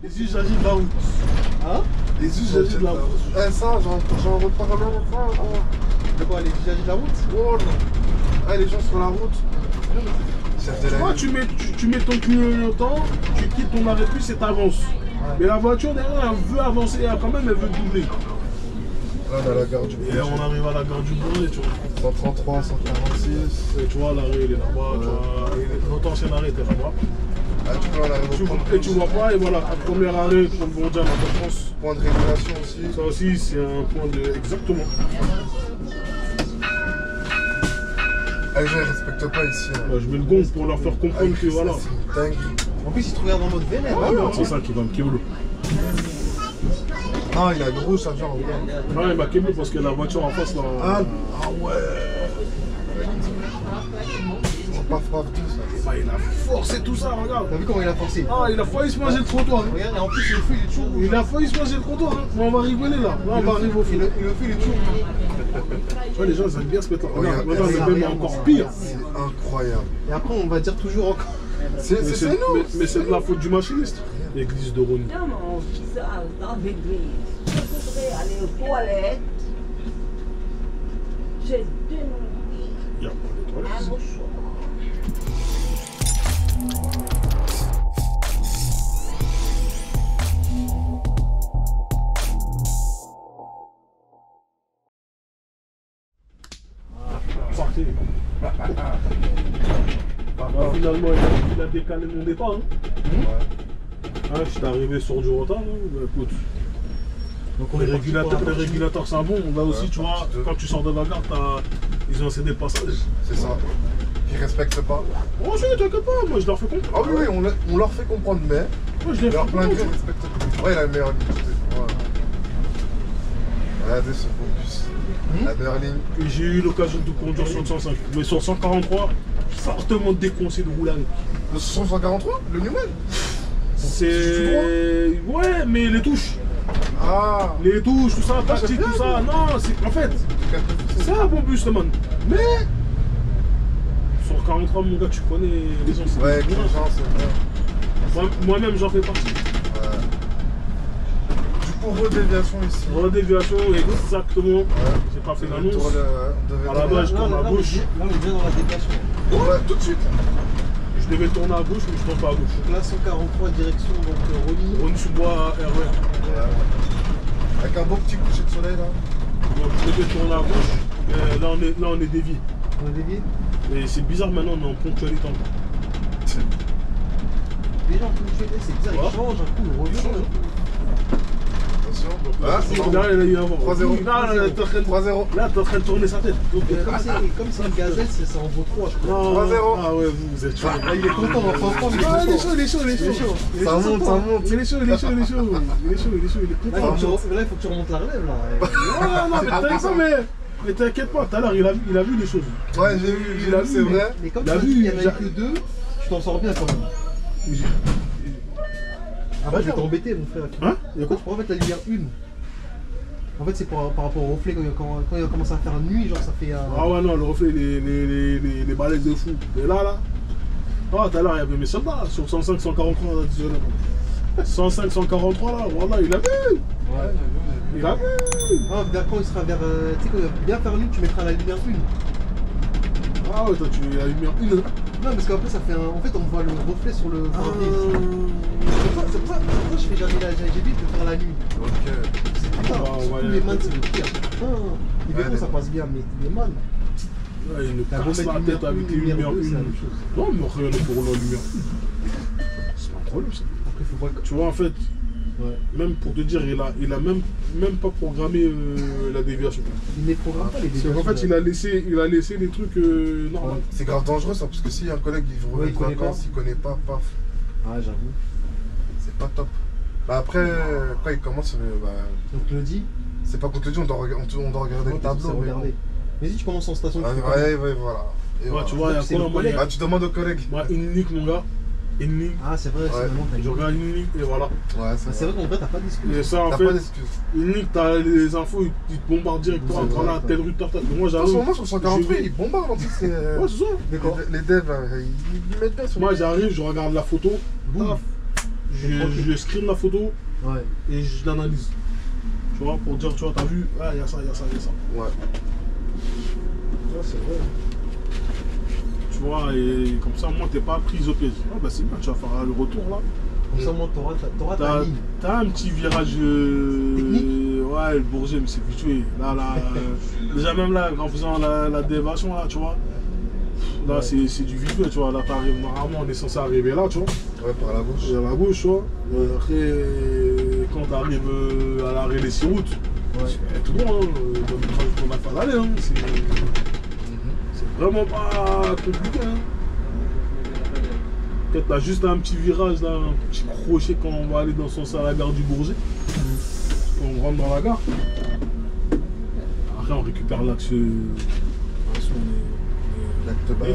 Les usagers de la route. Hein? Les usagers de la route. Eh, ça, j'en reparle enfin. De quoi, les usagers de la route? Oh non. Eh, les gens sur la route. Tu vois, tu mets ton clignotant, tu quittes ton arrêt plus et t'avances. Ouais. Mais la voiture derrière, elle veut avancer, quand même, elle veut doubler. Là, on a la gare du Bourget. Et on arrive à la gare du Bourget, tu vois. 133, 146. Et tu vois, l'arrêt, il est là-bas. Ouais. Notre ancien arrêt était là-bas. Ah, tu peux aller au et tu vois pas, et voilà, premier arrêt, comme bon dire, en France. Point de régulation aussi. Ça aussi, c'est un point de. Exactement. Les gens ils respectent pas ici. Hein. Ouais, je mets le gong pour leur faire comprendre que voilà. C'est dingue. En plus, ils te regardent en mode vénère. C'est ça qui va me kéblo. Ah, il a le rouge, ça genre. Ah, il m'a kéblo parce que la voiture en face là. Ah ouais. C'est pas frappe tout ça. Bah, il a forcé tout ça, regarde. T'as vu comment il a forcé? Ah, il a failli se manger le trottoir. Regarde, et en plus, le feu, il est toujours rouge. Il a failli se manger le trottoir. Hein. On va rigoler là. Là, on va arriver au feu. Le feu, il est toujours rouge. Tu vois, les gens, ils aiment bien se mettre là. Regarde, Regarde, le même est encore pire. C'est incroyable. Et après, on va dire toujours encore. C'est nous. Mais c'est de la faute du machiniste. L'église de Rony. Non, mon fils, dans l'église, je voudrais aller aux toilettes. J'ai demandé Il y a pas de un toilette. mouchoir. Partez. Finalement, il a décalé mon départ. Hein. Ouais. Ah, j'étais arrivé sur du retard. Hein. Bah, écoute. Donc, Les régulateurs, c'est un bon. Là aussi, tu vois, quand tu sors de la gare, ils ont cédé le passage. C'est ça. Ils respectent pas. Oh, si, t'inquiète pas, moi je leur fais comprendre. Ah oui, oui, on leur fait comprendre, mais. Moi je les fais Leur plein de comprendre. gueule respectent pas. Ouais, il a la meilleure ligne. Ouais. Regardez ce beau bus. La meilleure ligne. Et j'ai eu l'occasion de conduire sur le 105. Mais sur 143, fortement déconseillé de rouler avec. Le 143, le Newman. C'est. Ouais, mais les touches. Ah. Les touches, tout ça, plastique, bien, tout ça. Non, c'est. En fait, c'est un bon bus, le man. Mais. Sur 43, mon gars, tu connais les gens. Ouais, avec les gens, c'est bien. Moi-même, j'en fais partie. Ouais. Du coup, redéviation ici. Redéviation, exactement. Ouais. J'ai pas fait On l'annonce. devait À la base, je tourne à gauche. Là, on est bien dans la déviation. Ouais, tout de suite. Je devais tourner à gauche, mais je tourne pas à gauche. Donc là, 143 direction, donc Rony. On sous bois RER. Ouais. Avec un beau petit coucher de soleil là. Donc je devais tourner à gauche, mais là on est dévié. On est dévié. Et c'est bizarre maintenant, on est en ponctualité encore. Les gens, comme tu es, c'est bizarre, Ouais. ils changent un coup, ils reviennent. Attention. Là, Ah, c'est bon. derrière, il a eu avant. 3-0. Là, t'es en train de- 3-0. là, t'es en train de tourner sa tête. Donc, Comme c'est une gazelle, ça en vaut 3, je crois. non, 3-0. Ah ouais, vous êtes chaud. Ah, il est content, on va pas Ah, il est chaud, il est chaud, il est chaud. Ça monte, ça monte. Il est chaud, il est chaud, il est chaud. Il est chaud, il est chaud, il est Là, content. il faut que tu remontes la relève là. Non, mais t'inquiète pas, mais t'inquiète pas, tout à l'heure, il a vu les choses. Ouais, j'ai vu, Il a vu, c'est vrai. Mais comme Il a tu vu, dis, il y en a j'ai- que 2, tu t'en sors bien quand même. Après, je vais t'embêter, mon frère. Hein? Il y a quoi? Tu pourrais mettre la lumière 1. En fait, c'est par rapport au reflet quand il commence à faire nuit, genre ça fait un. Ah ouais, non, le reflet, les balaises de fou. Et là, ah, tout à l'heure, il y avait mes soldats sur 105, 143, là, désolé. 105, 143, là, voilà, il a vu. Ouais, Il a vu. ah, vers quand il sera vers. Tu sais, quand il va bien faire nuit, tu mettras la lumière 1. Ah ouais, toi, tu as eu bien une. Non, parce qu'après, ça fait un. En fait, on voit le reflet sur le. C'est pour ça que je fais jamais la. J'évite de faire la nuit. Ok. Putain, Ah, ouais, tous les man, c'est le pire. Putain, les Ouais, vélos, ça passe bien, mais les man. Ouais, il nous T'as beau casse mettre la tête avec les lumière lumières 2, c'est la une. même chose. Non, mais rien n'est pour rouler en lumière. C'est pas un problème, ça. Après, faut voir que. Tu vois, en fait, Ouais. même pour te dire, il a même pas programmé la déviation. Il ne programme pas les C'est déviations. qu'en fait, il a laissé les trucs normaux. C'est grave dangereux ça, parce que si un collègue il Ouais, veut il de connaît vacances, pas. il connaît pas, paf, Ah, j'avoue. c'est pas top. Bah après, quand il commence, bah, Donc, le dit. c'est pas qu'on te dit, on doit regarder le tableau. mais bon. Regarder. Mais si tu commences en station, Ah, tu fais ouais, ouais, voilà. Et Ouais, voilà. tu vois, il y a C'est quoi le moi, il y a- Bah, tu demandes au collègue. moi, une ligne, mon gars. Une ligne. Ah, c'est vrai, Ouais. c'est vraiment. Je regarde une ligne et voilà. Ouais, Ah, c'est vrai qu'en vrai, t'as pas d'excuse. Et ça, en T'as fait, pas d'excuse. une ligne, t'as les infos, ils te bombardent directement. Ouais, Voilà, ouais. telle rue, telle rue. Moi, En ce j'arrive. moment, sur 148, je vais- ils bombardent en plus. Ouais, c'est ça. Les devs, là, ils mettent bien sur Moi, les- j'arrive, je regarde la photo. Boum. Paf. je screen la photo Ouais. et je l'analyse. Tu vois, pour dire, tu vois, t'as vu, ah, il y a ça, il y a ça, il y a ça. Ouais. Ouais, c'est vrai. Tu vois, et comme ça, moi, t'es pas prise au piège. Ah, bah, c'est bien, tu vas faire le retour là. Comme ça, moi, t'auras ta ligne. T'as un petit virage. Technique. Ouais, le Bourget, mais c'est vite. Là, déjà, même là, en faisant la déviation, là, tu vois. Là, Ouais. c'est du vite, tu vois. Là, t'arrives, normalement, on est censé arriver là, tu vois. Ouais, par la gauche. À la gauche, tu vois. Après, quand t'arrives à l'arrêt des 6 routes, Ouais. c'est tout bon, hein. On va faire l'aller, hein. C'est vraiment pas compliqué, hein. Peut-être là, juste un petit virage, là, un petit crochet quand on va aller dans son sens à la gare du Bourget. Quand on rentre dans la gare. Après, on récupère l'axe. L'acte de base.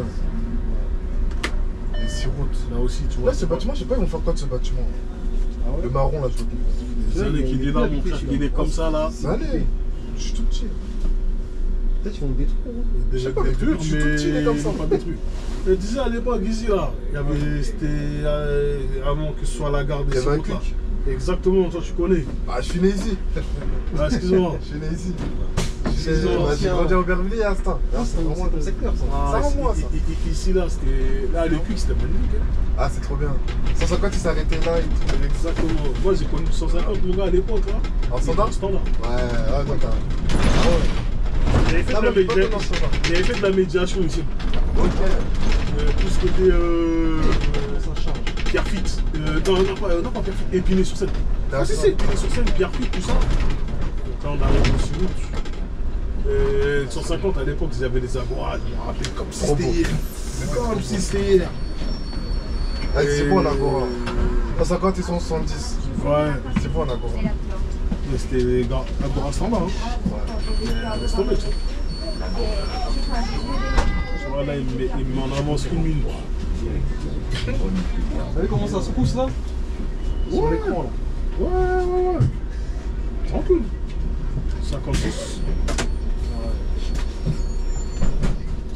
Les 6 routes. Là aussi, tu vois. Là, ce bâtiment, je sais pas, ils vont faire quoi de ce bâtiment? Le marron, là, je vois. C'est un qu'il est là, mon frère, il est comme ça, là. Ça allait. Je suis tout petit. Peut-être qu'ils vont le détruire. Déjà Je sais pas, mais détruire, je suis tout petit, il est comme ça. pas détruit. Je disais à l'époque, ici, là, il y avait, c'était avant que ce soit la gare Il y des avait un routes, là. clic. Exactement, toi tu connais. Ah, je suis né ici. Ah, excuse-moi. Je suis né ici. Excuse-moi. J'ai grandi en Aubervilliers à Astin. Ah, c'est ton secteur, ça. Ah, Ça, moi, ça. Ici, là, c'était. Là, les cuics, c'était magnifique. Hein. Ah, c'est trop bien. 150, il s'est arrêté là et tout. Exactement. Moi, j'ai connu 150, mon gars, à l'époque, là. En standard? Standard. Ouais, toi, t'as. Ah ouais. J'avais fait, Ah, de la non, mais pas média- dans le standard. j'avais fait de la médiation ici. Ok. Tout ce qui était. Ça charge. Pierrefitte. Non, pas Pierrefitte. Épinay sur Seine. Ah, si, D'accord. Épinay sur Seine, Pierrefitte, tout ça. Quand on arrive au Sud-Août. 150 à l'époque, ils avaient des agora, je me rappelle comme si Trop c'était beau. hier. Comme si c'était hier. Ah, c'est bon, en Agora. 150, ils sont 70. Ouais, C'est bon, en Agora. mais c'était les gars, agora standard. Hein. Ouais. Laisse tomber, ça. Tu vois, là, il me met en avance une minute. Vous savez comment ça se pousse là? Sur Ouais. l'écran là. Ouais. Tranquille. 56.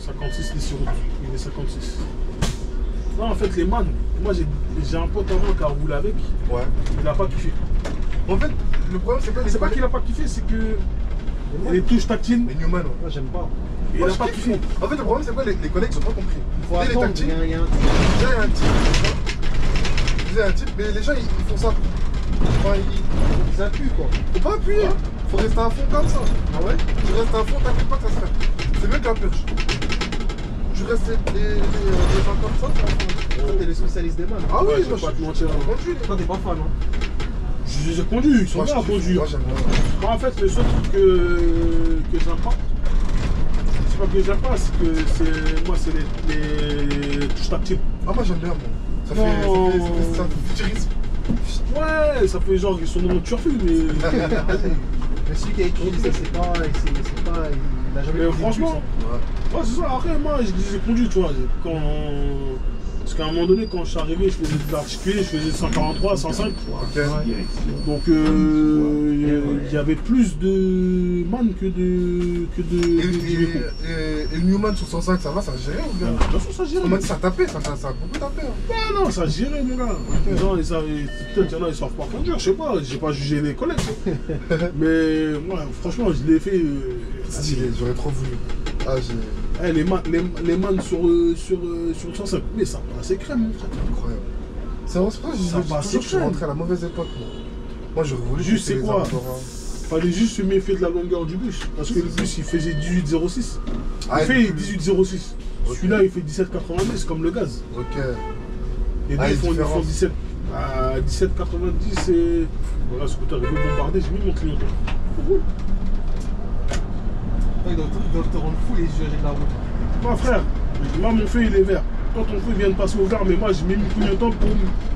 56 les sur route. Il est 56. Non, en fait, les man, moi j'ai un pote à moi qui a roulé avec, Ouais. il a pas kiffé. En fait, le problème, c'est pas C'est pas qu'il a pas kiffé, c'est que les touches tactiles, Les Newman, ouais. Moi j'aime pas. il Moi, a je pas kiffe. kiffé. En fait, le problème, c'est quoi les collègues, ils ont pas compris. Il faut Tu sais, les attendre, tactiles, il y a un déjà, il y a un type. Tu sais, il y a un type, mais les gens, ils font ça. Enfin, ils appuient quoi. faut pas appuyer. Faut rester à fond comme ça. Ah ouais? Tu restes à fond, t'inquiète pas que ça se fait. C'est mieux qu'un purge. Tu restes les gens comme ça, tu vas Toi t'es le spécialiste des mains. Ah oui, Ouais, je moi vais pas je te mentir. conduis. Toi t'es pas fan hein? J'ai conduit, ils sont Moi, bien à je kiffe. conduire. Moi, j'aime bien. Moi, en fait, le seul truc que j'aime pas, c'est pas que j'aime pas, c'est que moi, c'est les touches tactiles. Ah, moi, j'aime bien, moi. Ça Non. fait futurisme. Ouais, ça fait genre, ils sont dans mon turfu, mais. Mais celui qui a utilisé ça, c'est pas. Il a jamais Mais pris de franchement, bus, hein. ouais, c'est ça. Après, moi, j'ai conduit, tu vois. Parce qu'à un moment donné, quand je suis arrivé, je faisais de l'articulé, je faisais 143, 105. Ok. Donc, il y avait plus de man que de. Et le Newman sur 105, ça va, ça gère ou bien? Bien sûr, ça gère. En mode, ça tapait, ça a beaucoup tapé. Hein. Non, ça gérait, mon gars. Les gens, ils savent. Peut-être qu'il y en a, ils savent pas conduire, je sais pas. J'ai pas jugé les collègues. Mais moi, franchement, je l'ai fait. Stylé, j'aurais trop voulu. Ah, j'ai. Les man sur 105. Mais ça passait crème, mon frère. Incroyable. C'est vrai, c'est pour ça que Ça j'ai passe toujours que je suis crème. rentré à la mauvaise époque, moi. Moi, j'aurais voulu Juste, tester c'est les quoi Agora. Fallait juste se méfier de la longueur du bus. Parce que le bus, il faisait 18,06. Ah, Il fait il- 18,06. Ok. Celui-là, il fait 17,90 comme le gaz. Ok. Les deux, Ah, ils font différence. 17. À 17,90 et. Voilà, scooter, il veut bombarder, j'ai mis mon clignotant. Roule. Ils doivent te rendre fou les usagers de la route. Moi, frère, moi, mon feu, il est vert. Toi, ton feu vient de passer au vert, mais moi, j'ai mis mon clignotant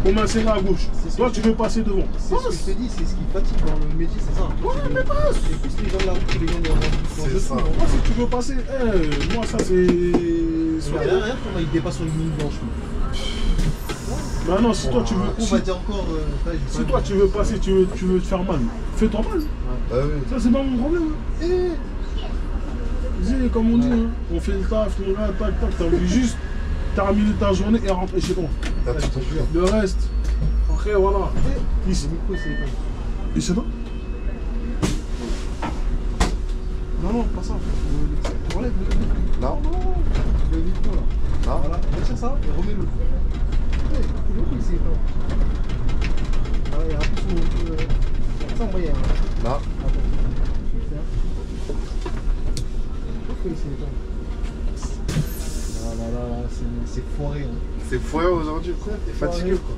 pour m'insérer à gauche. C'est ce Toi, que tu veux passer devant. C'est ce que je te dis, c'est ce qui fatigue dans le métier, c'est ça. Ouais, mais passe. Et plus les gens de la route que les gens de la route. C'est ça. Moi, si tu veux passer, moi, ça, c'est. Regarde comment il dépasse sur une ligne blanche. Maintenant, si toi, tu veux. On va dire encore. Si toi, tu veux passer, tu veux te faire mal, fais-toi mal. Bah oui. Ça, c'est pas mon problème. Vas-y, comme on dit, hein, on fait le taf, mon gars, tac, tac, t'as envie juste terminer ta journée et rentrer chez toi. T'as tout compris. Le reste, Après, voilà. Ici. Le micro, c'est pas. Ici, non? Non, pas ça. Enlève le. Non. Le micro là. Non. Voilà, retire ça et remets-le. Le micro, c'est pas. Voilà, il y a un peu sur. Ça, moyen. Non. Attends. Je vais faire. Pourquoi il s'est éteint? Là, c'est foiré. Hein. C'est foiré aujourd'hui, quoi. Il est fatigué, quoi.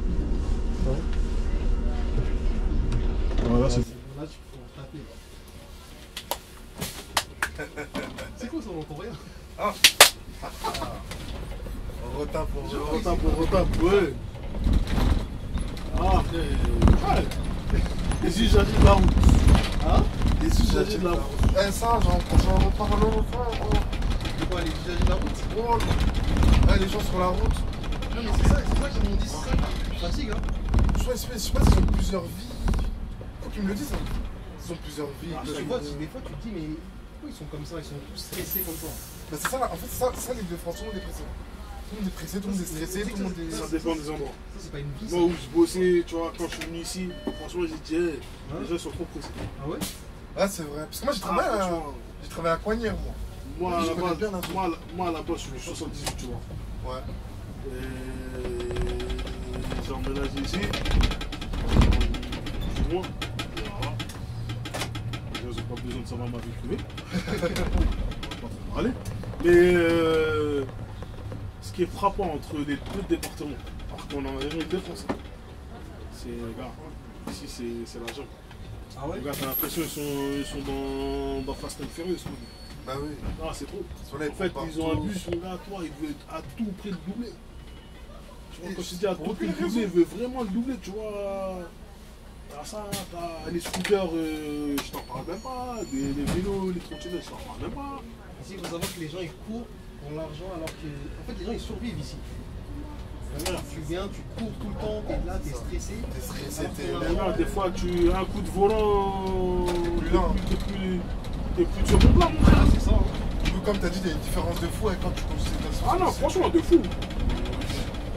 Voilà, c'est. Là, tu peux en taper. C'est quoi ça, on entend rien? Ah. On retape, Retape, ouais. Ah, frère. Et si j'agis de la route? Hein? Et si j'agis de la route? Eh, ça, j'en reparle l'autre fois. De quoi, les usages de la route? Oh, eh, les gens sur la route. Non, mais c'est ça qu'ils m'ont dit, c'est ça qui fatigue, hein. Je sais pas s'ils ont plusieurs vies. Faut qu'ils me le disent, hein. Ils ont plusieurs vies. Tu vois, des fois, tu te dis, mais pourquoi ils sont comme ça? Ils sont tous stressés comme ça. Bah, c'est ça, là. En fait, c'est ça les deux France. Tout le monde est pressé. Tout le monde est pressé, tout le monde est stressé, tout le monde est. Ça dépend des endroits. Ça, c'est pas une vie. Moi où je bossais, tu vois, quand je suis venu ici, franchement, j'ai dit, hey, les gens sont trop pressés. Ah ouais? Ah, c'est vrai. Parce que moi, j'ai travaillé à Coignères, moi. Moi, à Je la connais base, bien la moi, à la base, je suis 78, tu vois. Ouais. J'ai emménagé ici. Du moins. Voilà. Les gens n'ont pas besoin de savoir ma vie privée. On va pas aller. Mais ce qui est frappant entre les deux départements, alors qu'on en a déjà eu deux Français, c'est, gars, ici c'est la jungle. Ah ouais? Les gars, t'as l'impression qu'ils sont dans Fast and Furious. Bah oui. Non, c'est trop. Soleil, En fait, partout. ils ont un bus, mon gars, toi, il veut à tout prix le doubler. Tu vois, quand je te dis à tout prix le doubler, il veut vraiment le doubler, tu vois. T'as ça, t'as les scooters, je t'en parle même pas. Les vélos, les trottinettes, je t'en parle même pas. Ici, il faut savoir que les gens, ils courent pour l'argent alors que... En fait, les gens, ils survivent ici. Tu viens, tu cours tout le temps, t'es là, t'es stressé. T'es stressé, Alors que t'es l'argent, Là, des fois, tu as un coup de volant, Plus lent. t'es plus de seconde là, mon frère. c'est ça. Hein. Du coup, comme t'as dit, il y a une différence de fou avec quand tu conduis ta Ah non, franchement, de fou.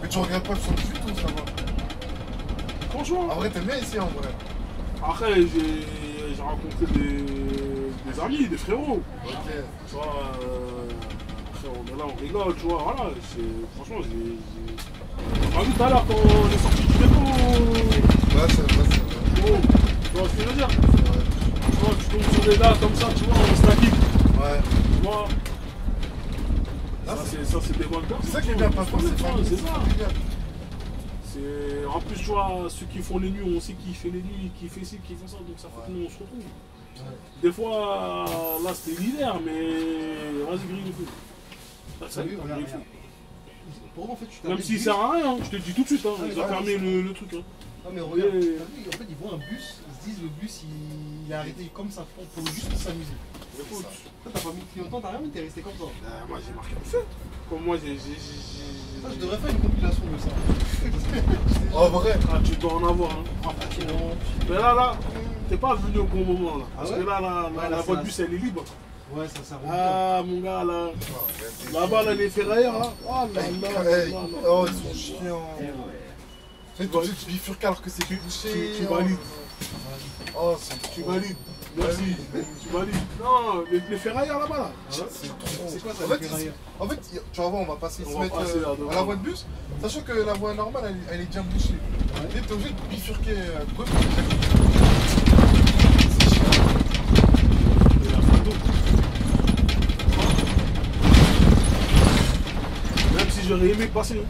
Mais tu regardes pas le 78 ou ça va? Franchement. En vrai, t'aimes bien ici en vrai. Après, j'ai rencontré des amis, des frérots. Ok. Tu vois, après on est là, on rigole, tu vois, voilà. Franchement, j'ai vu tout à l'heure quand on est sorti du dépôt. Ouais, c'est vrai, c'est vrai. Tu vois ce que je veux dire? Tu vois, tu tombes sur des gars comme ça, tu vois, on se taquine. Ouais. Tu vois. Ah, Ça, c'est des bonnes personnes. C'est ça qui est bien, parce que c'est ça. qui est bien. En plus, tu vois, ceux qui font les nuits, on sait qui fait les nuits, qui fait ci, qui fait ça, donc ça fait que nous on se retrouve. Des fois, là c'était l'hiver, mais vas-y, grille le feu. Ça Oui, regarde, grille le feu. Pour eux, en fait, tu Même s'il sert à rien, je te dis tout de suite, hein, Ah, ils ont ouais, fermé le truc. Hein. Ah, mais regarde, t'as vu, en fait, ils voient un bus, ils se disent le bus, il est arrêté comme ça, pour juste s'amuser. Écoute, Toi, t'as pas mis de clignotant, t'as rien, mais t'es resté comme ça. moi j'ai marqué le feu. Comme moi j'ai. Ça, je devrais faire une compilation de ça. En vrai. Ah, tu dois en avoir. Hein. Ah, mais là, t'es pas venu au bon moment là. Parce Ah ouais? que là, Ouais, là, la c'est voie la- de bus elle est libre. Ouais, ça roule bien. Ah, mon gars là. Là-bas, là, les ferrailleurs, là. Oh là là. Hey, oh, ils sont chiants. C'est tout de suite bifurqué alors que c'est bouché. Tu valides. Oh, c'est Tu trop. valides. Merci. Tu valides. Non, les ferrailleurs là-bas là. C'est trop. C'est quoi ça, En les fait, ferrailleurs? en fait, tu vas voir, on va passer On se va mettre passer là devant. à la voie de bus, sachant que la voie normale, elle est bien bouchée. Et t'es obligé de bifurquer à gauche. C'est chiant. Et la photo. Même si j'aurais aimé passer. Hein.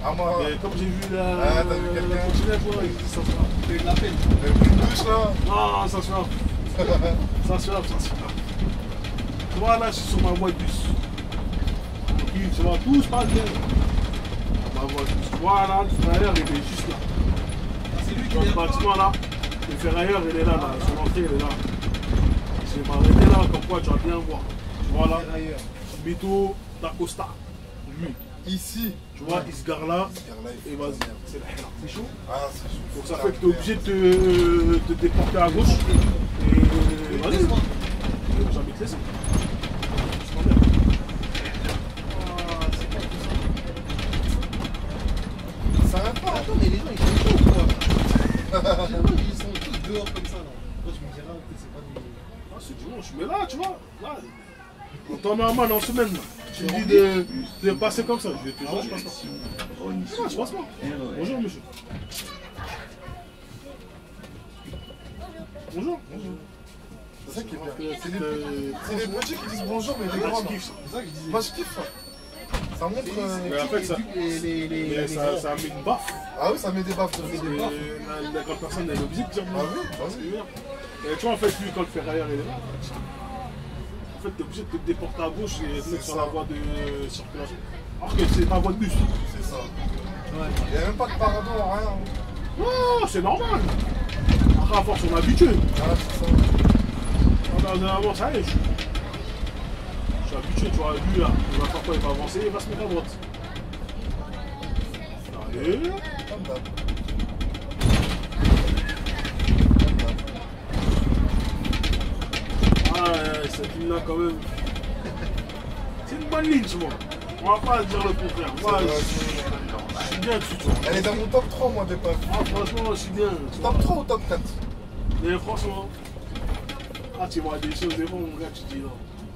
Ah, moi, Mais comme j'ai vu la. Ah, t'as vu quelqu'un? La trottinette, ouais, il dit ça se fera. T'as eu de la peine. une douche là. Non, ça se fera. Ça se fera, ça se fera. Tu vois, là, je suis sur ma voie de bus. Tranquille, tu vois, tout se passe bien. Ma voie de bus. Voilà, le ferrailleur, il est juste là. Ah, c'est lui qui Dans le vient pas. bâtiment là, le ferrailleur, il est là, sur l'entrée, il est là. Je vais m'arrêter là, comme quoi tu vas bien voir. Tu vois là, Ferrailleur. Mito d'Acosta. Lui, Ici. tu vois, il se gare là, Regarde là, il et faut- vas-y, c'est la haine. C'est chaud? Ah, c'est chaud. Donc ça fait que tu es obligé de te déporter à gauche. Et vas-y, Laisse-moi. je vais jamais te laisser. Ah, c'est pas tout ça. Ça s'arrête pas. Attends, mais les gens, ils sont chauds ou quoi? Ils sont tous dehors comme ça là. Moi je me dirais que c'est pas des. Ah, c'est dimanche. Mais là, tu vois, là, en temps normal, en semaine, là, tu me dis de passer comme ça. Je vais te dire, je passe pas. Non, je passe pas. Bonjour, monsieur. Bonjour. Bonjour. C'est ça qui est bien. C'est C'est les petits qui disent bonjour, mais les Moi, grands. je kiffe ça. C'est ça que je disais. Moi, je kiffe ça. Ça montre. Mais en fait, ça, les ça met une baffe. Ah oui, ça met des baffes de Parce que la grande personne, elle est obligée de dire Ah oui, bah oui. Et tu vois, en fait, lui, quand le ferrailleur est là, en fait, t'es obligé de te déporter à gauche et de mettre sur la voie de circulation. Alors que c'est ta voie de bus. C'est ça. Il n'y a même pas de pardon, rien. Non, c'est normal. Après, à force, on est habitué. Ah, c'est ça. Avant, ça y est, je suis habitué, tu vois, lui, là, il va faire quoi? Il va avancer, il va se mettre à droite. Allez. Comme d'hab. Ah, cette ligne-là, quand même. C'est une bonne ligne, tu vois. On va pas dire le contraire. Moi, je suis bien dessus, tu vois. Elle est dans mon top 3, moi, des baffes. Ah, franchement, je suis bien. Tu vois. Top 3 ou top 4? Mais franchement, ah, tu vois des choses, des fois, mon gars, tu te dis non.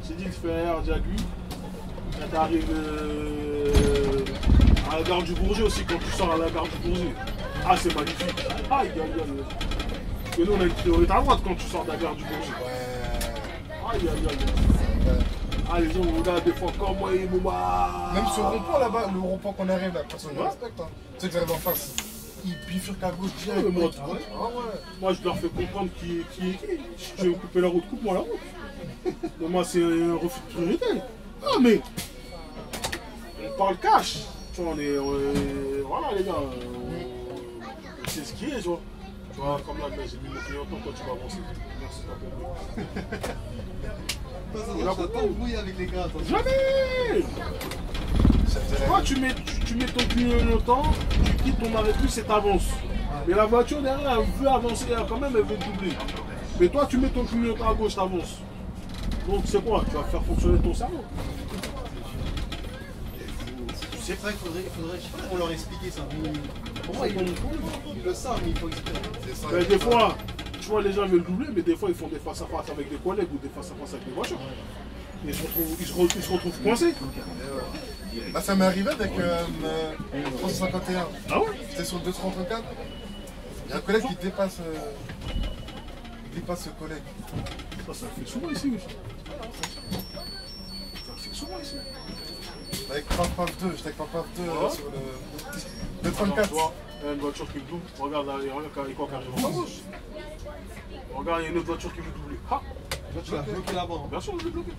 Tu te dis de faire déjà lui. Quand t'arrives à la gare du Bourget aussi, quand tu sors à la gare du Bourget. Ah, c'est magnifique. Aïe, aïe, aïe. Parce que nous, on a une priorité à droite quand tu sors de la gare du Bourget. Ouais. Aïe, aïe, aïe. Ouais. Ah, les gens, on regarde des fois comment ils m'ont. Même ce rond-point là-bas, le rond-point qu'on arrive là, personne ne Ouais. respecte. Hein. Tu sais que j'arrive en face. Ils bifurquent à gauche direct. Ouais, mais moi, Ah ouais. Moi, je leur fais comprendre qui est qui. Si tu veux me couper la route, coupe-moi la route. Mais moi, c'est un refus de priorité. Ah, mais. On parle cash. Tu vois, voilà, les gars. C'est ce qui est, tu vois. Tu vois, comme là, j'ai mis mon clignotant quand tu vas avancer. Merci, pas pour Ça doit pas embrouiller avec les gars. Attention. Jamais. Toi, tu mets ton clignotant, tu quittes ton arrêt plus et t'avances. Mais la voiture derrière, elle veut avancer, quand même, elle veut doubler. Mais toi, tu mets ton clignotant à gauche, t'avances. Donc, c'est quoi? Tu vas faire fonctionner ton cerveau. C'est vrai qu'il faudrait, je sais pas comment leur expliquer ça. Pour moi, ils le savent, mais il faut expliquer. C'est ça. Mais des fois, tu vois, les gens veulent doubler, mais des fois, ils font des face à face avec des collègues ou des face à face avec des voitures. Et ils se retrouvent coincés. Bah, ça m'est arrivé avec 351. Ah ouais? C'était sur le 234. Il y a un collègue qui dépasse ce collègue. Ça fait souvent ici, oui. Ça fait souvent ici. Avec Paf 2, j'étais avec Paf 2 Ouais. sur le Alors, 234. tu vois, il y a une voiture qui me double. Regarde là, il y a quoi qui arrive en face. Regarde, il y a une autre voiture qui veut doubler. Ah, Là, tu l'as bloqué là-bas. bien sûr, je l'ai bloqué.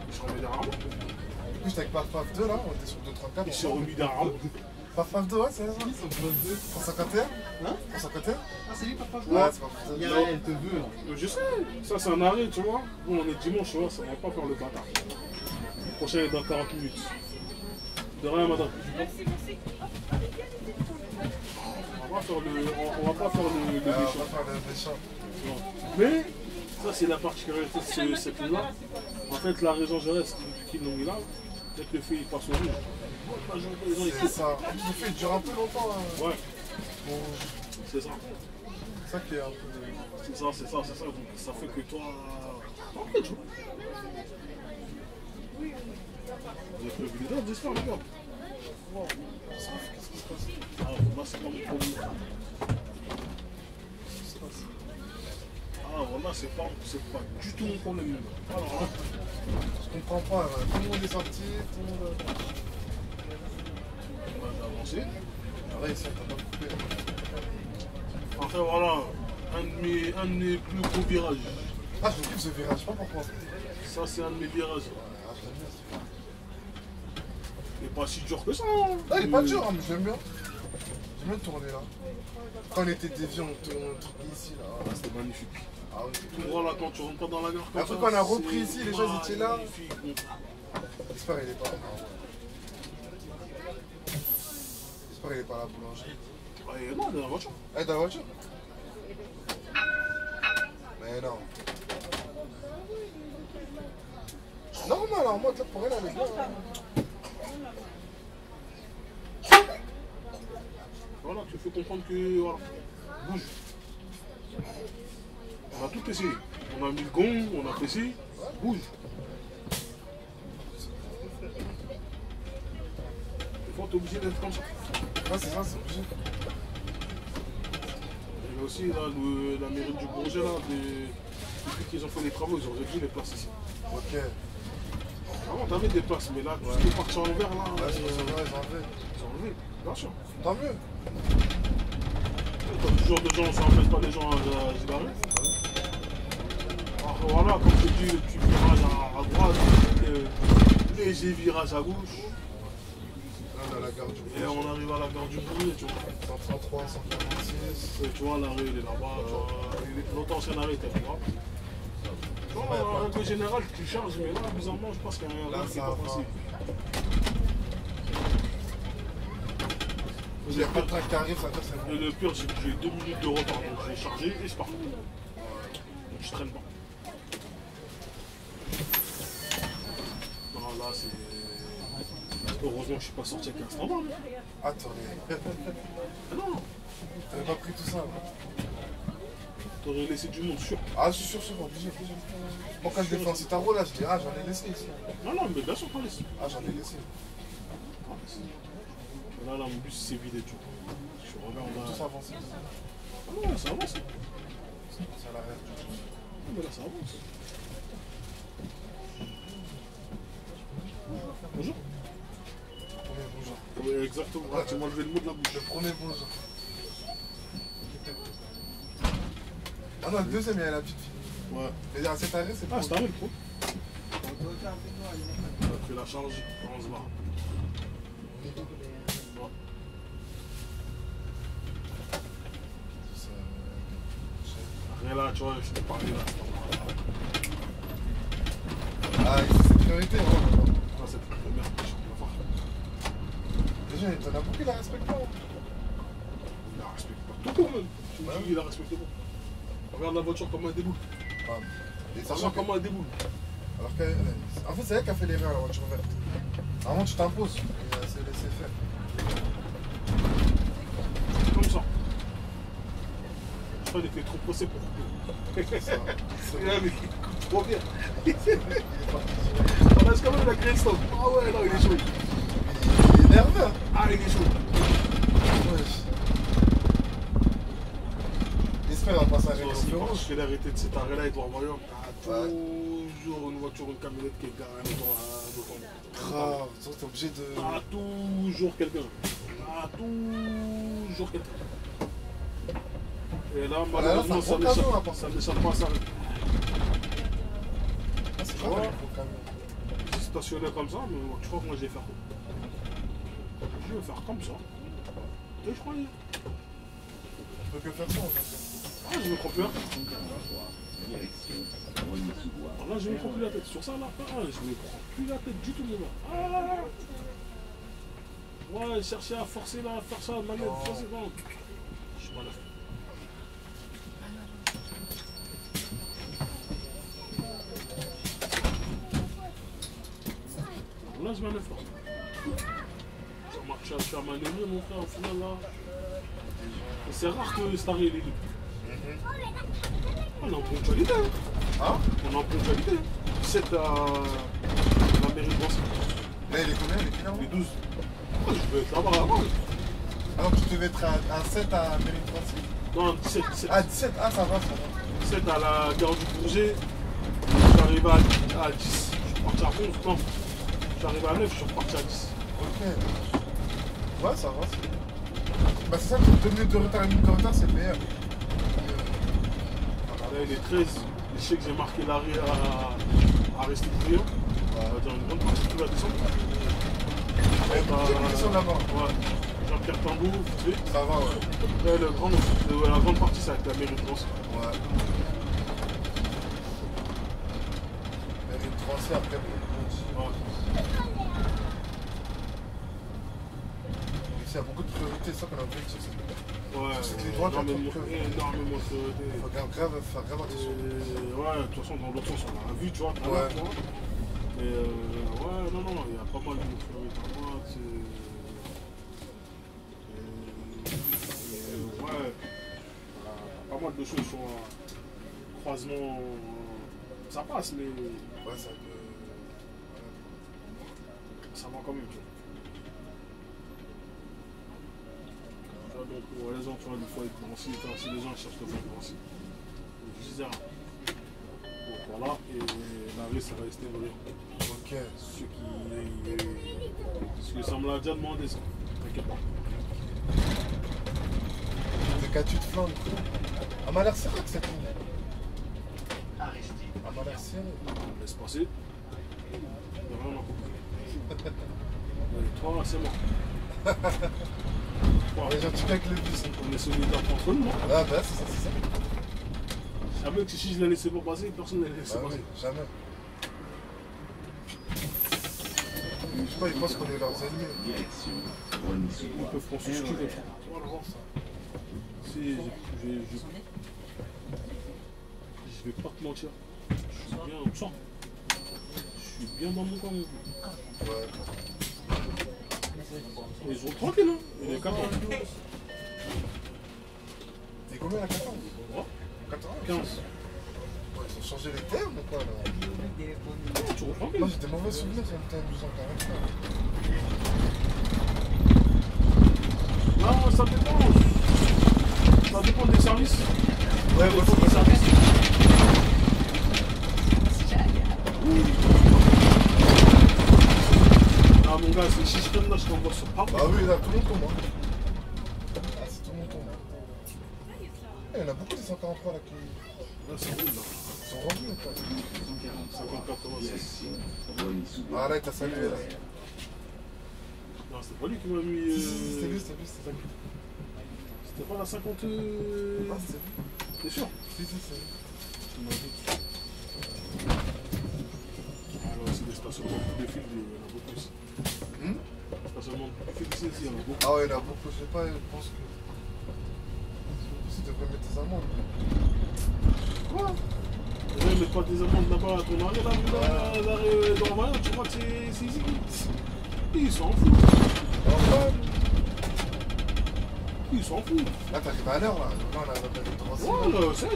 Il s'est remis derrière moi. Du coup, j'étais avec Paf 2 là, on était sur le 234. Il s'est remis derrière moi. Paf 2, ouais, c'est ça. Ils sont pas deux. 351 Hein 351 Ah, c'est lui, papa. Ouais, c'est Paf 2. Yara, elle te veut là. Je sais, ça c'est un arrêt, tu vois. Bon, on est dimanche, tu vois, ça va pas faire le bâtard. Le prochain est dans 40 minutes. De rien, madame. On va pas faire le On va méchant. faire le méchant. Non. Mais, ça c'est la particularité de cette ligne-là. En fait, la région Jaurès qui l'ont mis là, dès que le feu il passe au rouge, les gens ils C'est courent. ça. En plus, le fait, il dure un peu longtemps. Hein. Ouais, Bon, c'est ça. c'est ça qui est un peu. C'est ça. Donc ça fait que toi. Ok, tu vois. Vous avez prévu les autres, j'espère, les gars. Wow. Qu'est-ce qui se passe? Ah, là, c'est pas mon problème. Qu'est-ce qui se passe? Ah, voilà, c'est pas du tout mon problème. Alors là, Je comprends pas. Tout le monde est sorti, tout le monde. on va avancer. Là, ils sont en train de couper. Enfin, voilà, un de mes plus gros virages. Ah, je kiffe ce virage, je sais pas pourquoi. Ça, c'est un de mes virages. Ah, j'aime bien ce virage. Il n'est pas si dur que ça. Hein. Ah, il est pas dur, hein, mais j'aime bien. J'aime bien tourner là. Quand on était dévié, on tournait ici là. Ah, c'était magnifique. Ah oui. Tu vois là, quand tu rentres pas dans la gare. comme Après, ça, quand on a repris c'est ici, les gens ils étaient là. magnifique. J'espère qu'il est pas là. J'espère qu'il est pas à la boulangerie. Ah, il est là, dans la voiture. Ah, il est dans la voiture? Mais non. Normal, en mode là pour elle, elle est bien. Voilà, tu fais comprendre que. Voilà. Bouge. On a tout essayé. On a mis le gong, on a pressé. Bouge. Des fois, t'es obligé d'être comme ça. Ouais, c'est ça, c'est obligé. Il y a aussi là, la mairie du Bourget, là, depuis qu'ils ont fait les travaux, ils ont réduit les places ici. Ok. Avant, t'avais des places, mais là, tout ce qui est parti en vert, là, Ouais, c'est vrai, ils ont enlevé. ils ont enlevé. Bien sûr. Tant mieux. Comme toujours des gens, ça n'empêche pas les gens à Gibaré. Alors voilà, comme je dis, le petit virage à droite, le léger virage à gauche. Là, on a la gare du Et on arrive à la gare du Bourget, tu vois. 133, 146. Et tu vois, l'arrêt, il est là-bas, tu vois. Notre ancien arrêt était là-bas. Tu vois, en règle générale, tu charges, mais là, bizarrement, je pense qu'il y a un Là, arrêt qui n'est ça pas va. passé. Il n'y a pas de train qui arrive, ça veut dire que c'est Et bon. le pire, c'est que j'ai 2 minutes de retard, donc je vais charger et je pars. Donc je traîne pas. Non, là, c'est... Heureusement que je suis pas sorti avec un standard. Ah, t'aurais Ah non, pas pris tout ça. Là. t'aurais laissé du monde sûr. Ah, je suis sûr, obligé. Moi, quand je défends un Citaro, là, je dis, ah, j'en ai laissé ici. Non, non, mais bien sûr, pas laissé. Ah, j'en ai laissé. Là, mon bus s'est vidé, tu vois. Je regarde, on a... Tout ça avance. Ah non, ça avance. Ça l'arrête. Non, mais là, ça avance. Bonjour. Premier bonjour. Oui, exactement. Ah, tu m'as enlevé le mot de la bouche. Le premier bonjour. Ah non, le deuxième, il y a la petite fille. Ouais. Mais à cet arrêt, c'est Ah, pas. c'est un le pro. On a fait la charge, on se barre. Ouais. Rien là, tu vois, je t'ai parlé là. Ah, c'est priorité, hein. Ça, c'est la première que je peux faire. Déjà, t'en as beaucoup qui la respectent pas. Il la respecte pas. Tout le monde. Tu me dis, il la respecte pas. Regarde la voiture comment elle déboule. Ah. Et Sachant sachant que. comment elle déboule. Alors que. En fait, c'est elle qui a fait l'erreur, la voiture verte. Avant, tu t'imposes. Et c'est laissé faire. Comme ça. Je crois qu'il était trop pressé pour. Ça. Il a mis trop bien. Il est parti. On a quand même la créé stop. Ah ouais, non, il est chaud. Il est nerveux. Ah, il est chaud. Wesh. J'espère qu'on va passer avec le Si feu quand je rouge. fais l'arrêté de cet arrêt-là, Edouard Vaillant, t'as toujours une voiture, une camionnette qui est garée dans la. Grave. T'es obligé de. T'as toujours quelqu'un. T'as toujours quelqu'un. Et là, malheureusement, c'est un gros camion, là, ça n'échappe pas à s'arrêter. Ah, c'est Tu grave vois. avec le camion. Je suis stationné comme ça, mais tu crois que moi je vais faire quoi? Je vais faire comme ça. Et je croyais. On peut que faire ça en fait. Ah, je me prends plus la tête. Alors là, je me prends plus la tête. Sur ça, là, je me prends plus la tête du tout, mon gars. Ah ouais, chercher à forcer là, faire ça, manette, forcer, non. Je suis pas là. Là, je m'en fort. Je suis à m'en aimer, mon frère, au final, là. Et c'est rare que Star il est libre. On est en ponctualité. Hein? On est en ponctualité. 17 à la mairie de Drancy. Là, il est combien? Il est quelle heure? Les 12. Ah, je vais être là-bas avant. Alors, tu devais être à 7 à Mairie de Drancy. Non, 17. Ah, 17. Ah, ça va, ça va. 17 à la gare du Bourget. Je suis arrivé à 10. Je suis parti à 11. Non. Je suis arrivé à 9, je suis reparti à 10. Ok. Ouais, ça va. Bah, c'est ça, 2 minutes de retard, 1 minute de retard, c'est le meilleur. Là, il est 13. Je sais que j'ai marqué l'arrêt à rester brillant. On va dire une grande partie qui va descendre. Il y a beaucoup de questions là-bas. Ouais. Jean-Pierre Tambou, vite fait. Ça va, ouais. Après, la grande partie, c'est avec la mairie de Drancy. Ouais. Mairie de Drancy, après, Ouais. il y a beaucoup de priorités, c'est ça qu'on a oublié de dire. Ouais, C'est que les droits, t'as énormément, trop de- énormément de priorité. Il faut faire grave attention. Ouais, de toute façon, dans l'autre sens, on l'a vu, tu vois. tout à Ouais. l'heure, tu vois. Mais ouais, non, il y a pas mal de priorités à moi. Ouais. mal de choses sur un croisement. Ça passe, mais Ouais, ça peut. ça va quand même. Tu vois. Donc, pour les gens, tu vois, il faut être Drancy. Si les gens cherchent le faire Drancy, je disais rien. Donc voilà, et l'arrêt, ça va rester vrai. Ok. Ceux qui. Parce que ça me l'a déjà demandé, ça. T'inquiète pas. T'es qu'à tu te flanques. Elle m'a l'air serrée que cette ligne. Elle m'a l'air serrée. Laisse passer. Il n'y a rien à couper. Toi, c'est mort. On est gentil avec le bus. On est solidaires entre nous, non? Ah bah c'est ça, c'est ça. Je savais que si je les laissais pas passer, personne ne les laissait Bah oui, passer. jamais. Je sais pas, ils pensent qu'on est leurs ennemis. Ils peuvent penser ce qu'ils veulent. Voilà. Si, je vais pas te mentir. Je suis bien au champ. Je suis bien dans mon camp. Ouais. Ils sont tranquilles, hein. Il est 14. T'es combien à 14 Ouais. 14 15. Ouais, ils ont changé les termes ou quoi là? Non, tu vois tranquille. Moi j'ai des mauvais souvenirs sur le terme 1245. Non, ça dépend. Ça dépend des services. Ouais, Ça dépend des services. Ah mon gars, si je donne là, je t'envoie sur partout. Bah oui, là tout le monde tombe. Hein. Ah, c'est tout le monde tombe. Il y en a beaucoup des 143 là qui Là, c'est bon, là. sont revenus ou quoi? 50-86. Ah là, il t'a salué là. Non, c'était pas lui qui m'a mis. C'était lui, c'était lui, c'était lui. C'était pas la 50. Ah, c'est lui. T'es sûr? Si, c'est lui. Tu m'as dit. Alors, c'est des stationnements de fil, il y en a beaucoup ici. Stationnement de fil ici, il y en a beaucoup. Ah ouais, il y en a beaucoup, je sais pas, je pense que. Tu devrais mettre tes amendes. Quoi? Ouais, mais pas des amendes là-bas à ton arrêt, là, l'arrêt d'Orvaillon, tu vois que c'est ici. Ils s'en foutent. Ils s'en foutent. Là, t'arrives à l'heure là. Là, on a le 36. Ouais, 16. Je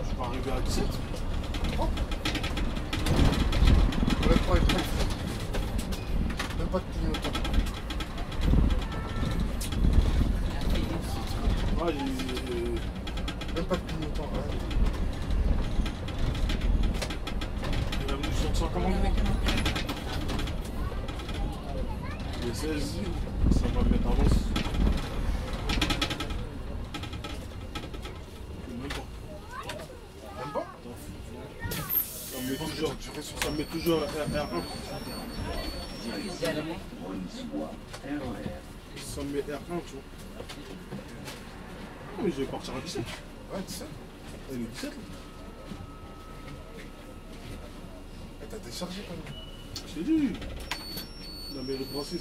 suis pas arrivé à 17. Même pas, même pas de clignotant. Ouais, Même pas de clignotant. Hein. il est venu sur 143. Les 16, ça va mettre avance. Même pas. Même pas? Ça me met toujours R1. Ça me met R1, tu vois. Ah, mais je vais partir à 17. Ouais, 17. Il est 17 là. Et t'as déchargé quand même. Je t'ai dit. La mairie de Drancy,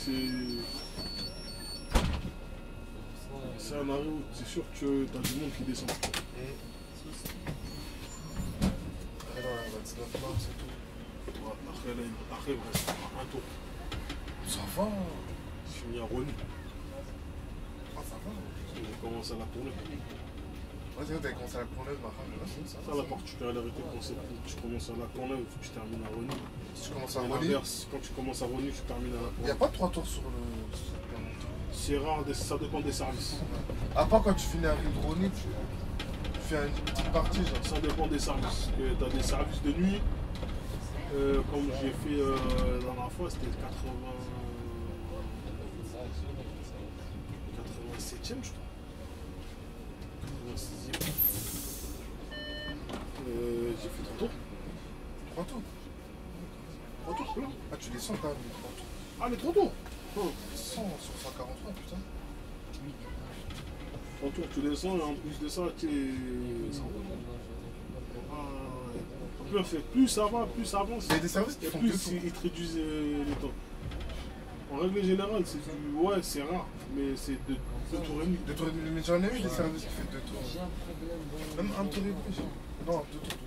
c'est un arrêt où c'est sûr que t'as du monde qui descend. Après, là, 29 mars et tout. Ouais, après, il reste un tour. Ça va. Je finis à Rony. Ah, ça va. J'ai commencé à la tourner. Ouais, c'est vrai, t'avais commencé à la Courneuve, ma femme. Là, c'est ça. Ça, la particularité, quand tu commences à la tourner, il faut que tu termines à Rony. Si tu commences à Et Rony, l'inverse, quand tu commences à Rony, tu termines à la il n'y a tourner. pas 3 tours sur le. C'est rare, ça dépend des services. À part quand tu finis à Rue de Rony, tu fais une petite partie, genre. Ça dépend des services. Tu as des services de nuit. Comme j'ai fait la dernière fois, c'était 87e, je crois. 86e. J'ai fait 3 tours. 3 tours. 3 tours, là. Ah, tu descends quand même, les 3 tours. Ah, les 3 tours. 100 sur 143, putain. 3 tours, tu descends et en plus de ça, tu es. En fait, plus ça va, plus ça avance. Il y a des services qui Et font plus 2 tours. ils te réduisent les temps. En règle générale, c'est du. Ouais, c'est rare, mais c'est 2 tours et demi. 2 tours et demi, mais j'en ai eu des services qui font 2 tours. Même un tour et demi, genre. Non, 2 tours.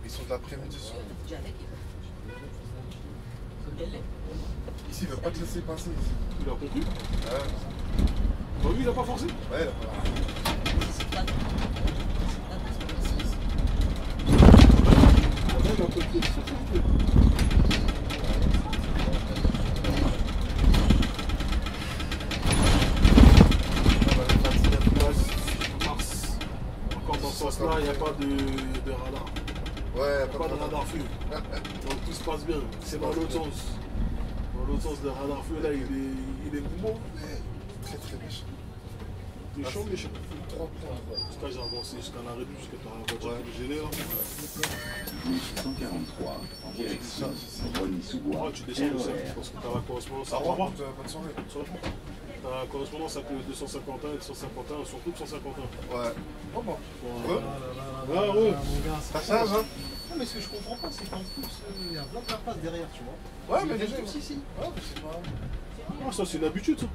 Ils sont de l'après-midi, sur. Ici, ils ne veulent pas te laisser passer. Ici. Tu l'as compris? Ouais. T'as vu, il a pas forcé? Ouais, il a pas. Il a pas fait. Encore dans ce sens-là, il n'y a pas de radar. Ouais, Pas de radar feu. Donc tout se passe bien. C'est dans l'autre sens. Dans l'autre sens, le radar feu là, il est mauvais. Très très méchant. Il est chaud, méchant. 3 points. En tout cas, j'ai avancé jusqu'à l'arrêt jusqu'à ta voiture qui me gênait là. 143 en direction Rony-sous-Bois. Ah, tu descends de ça parce que tu as la correspondance à Au 3. revoir, bonne soirée. Tu as la correspondance avec le 251 et le 151, surtout le 151. Ouais. Oh bon. Ouais. Ah ouais. mon gars, Ça change, hein? Non, mais ce que je comprends pas, c'est qu'en plus, il y a plein de carpasses derrière, tu vois. Ouais, mais déjà déjà. aussi, si. Ouais, mais c'est pas. Ah, ça, c'est une habitude, ça.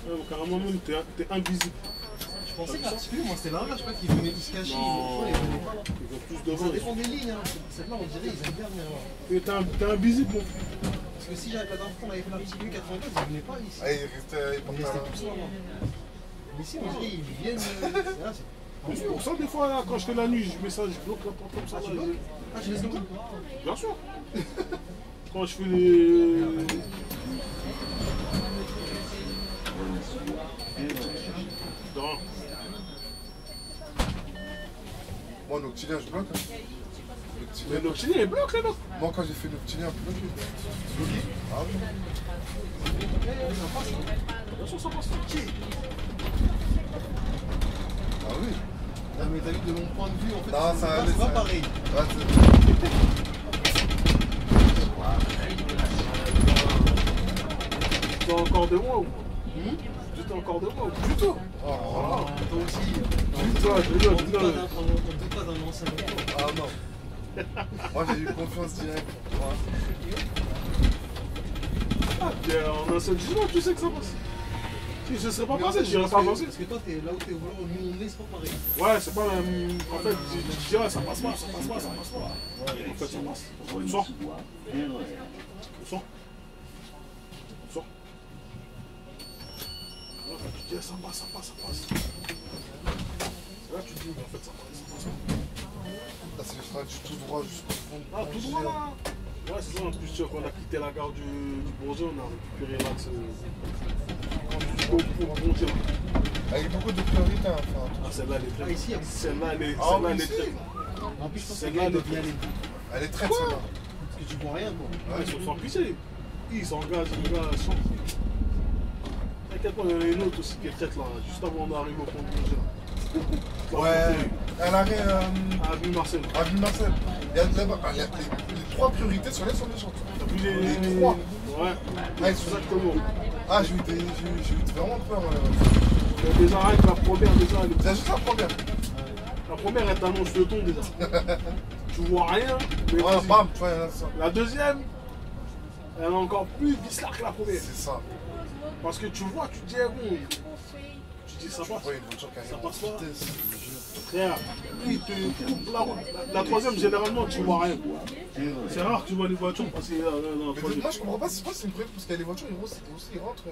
Ouais, carrément, même, t'es invisible. Je pensais que l'articulé, moi, c'était l'inverse, je crois qu'ils venaient se cacher. Non. Ils venaient pas là. Ils vont plus Ça devant. dépend des lignes, hein. Celle-là, on dirait, ils aiment bien venir voir. Et t'es invisible, mon. Parce que si j'avais la dernière fois, on avait fait l'articulé 95, ils venaient pas ici. Ah, il restait. Ils restaient tous là. Mais ici, on dirait, ils viennent. Là, c'est. Mais c'est pour ça, des fois, là, quand je fais la nuit, je mets ça, je bloque la porte comme ça. Ah, là, tu bloques? Ah, tu laisses le coup? Bien sûr. Quand je fais les. Non. Moi, Noctilien, je bloque. Hein. Mais l'octilien, il bloque, là, non? Moi, quand j'ai fait Noctilien, bloqué. Bloqué? Ah oui. Bien sûr, ça passe. Ah oui. Non, mais t'as vu, de mon point de vue, en fait, Non, ça allait, c'est pas ça pareil. Ah, Tu as encore 2 mois ou tu as encore 2 mois ou du tout? oh, Ah, toi aussi. Toi, je rigole, On doute pas d'un ancien retour. ah non. Moi, j'ai eu confiance directe. Ah, bien, en un seul jugement, tu sais que ça passe. Si je ne serais pas passé, je n'irais pas avancer. Parce que toi, t'es là où t'es au volant, nous on est, c'est pas pareil. Ouais, c'est pas même. En fait, je dirais ça passe pas, ça passe pas, ça passe pas. En fait, ça passe. On sort. On sort. On sort. Là, quand tu dis ça passe, ça passe, ça passe. Là, tu dis, mais en fait, ça passe, ça passe pas. Là, c'est du tout droit jusqu'au fond. Ah, tout droit là. Ouais, c'est ça, en plus, sûr qu'on a quitté la gare du Bourgeois, on a récupéré l'axe. Avec beaucoup de priorité, enfin. Ah, celle-là, elle est Ah, très. ici, avec Celle-là, elle est Ah, celle-là, oui, elle est si. très. En plus, je pense que Celle-là, les gars, elle ils est doivent y aller. Elle est traite, celle-là. Parce que tu vois rien, quoi. Ouais, ils sont sans pisser. Ils s'engagent, les gars, sans. T'inquiète pas, il y en a une autre aussi qui est traite là, juste avant d'arriver au pont de Bourgeois. Ouais. Elle arrive À Ville-Marcel. à Ville-Marcel. Il y a là-bas, les 3 priorités sur les sont méchantes. T'as vu Les 3. Ouais. Ah, ils sont Exactement. Ah, j'ai eu vraiment peur. Il y a déjà rien que la première, déjà, elle est. C'est juste la première. La première, elle t'annonce le ton déjà. Tu vois rien, mais Ouais, vas-y. bam, tu vois, il y en a ça. La deuxième, elle est encore plus bizarre que la première. C'est ça. Parce que tu vois, tu dis, bon, tu dis ça passe. Ouais, une voiture qui arrive Ça en passe pas. vitesse. Frère, lui, il te coupe la route. La troisième, généralement, tu vois rien. C'est rare que tu vois les voitures passer dans la Mais troisième. moi, je comprends pas, c'est une priorité parce qu'il y a les voitures, ils rentrent.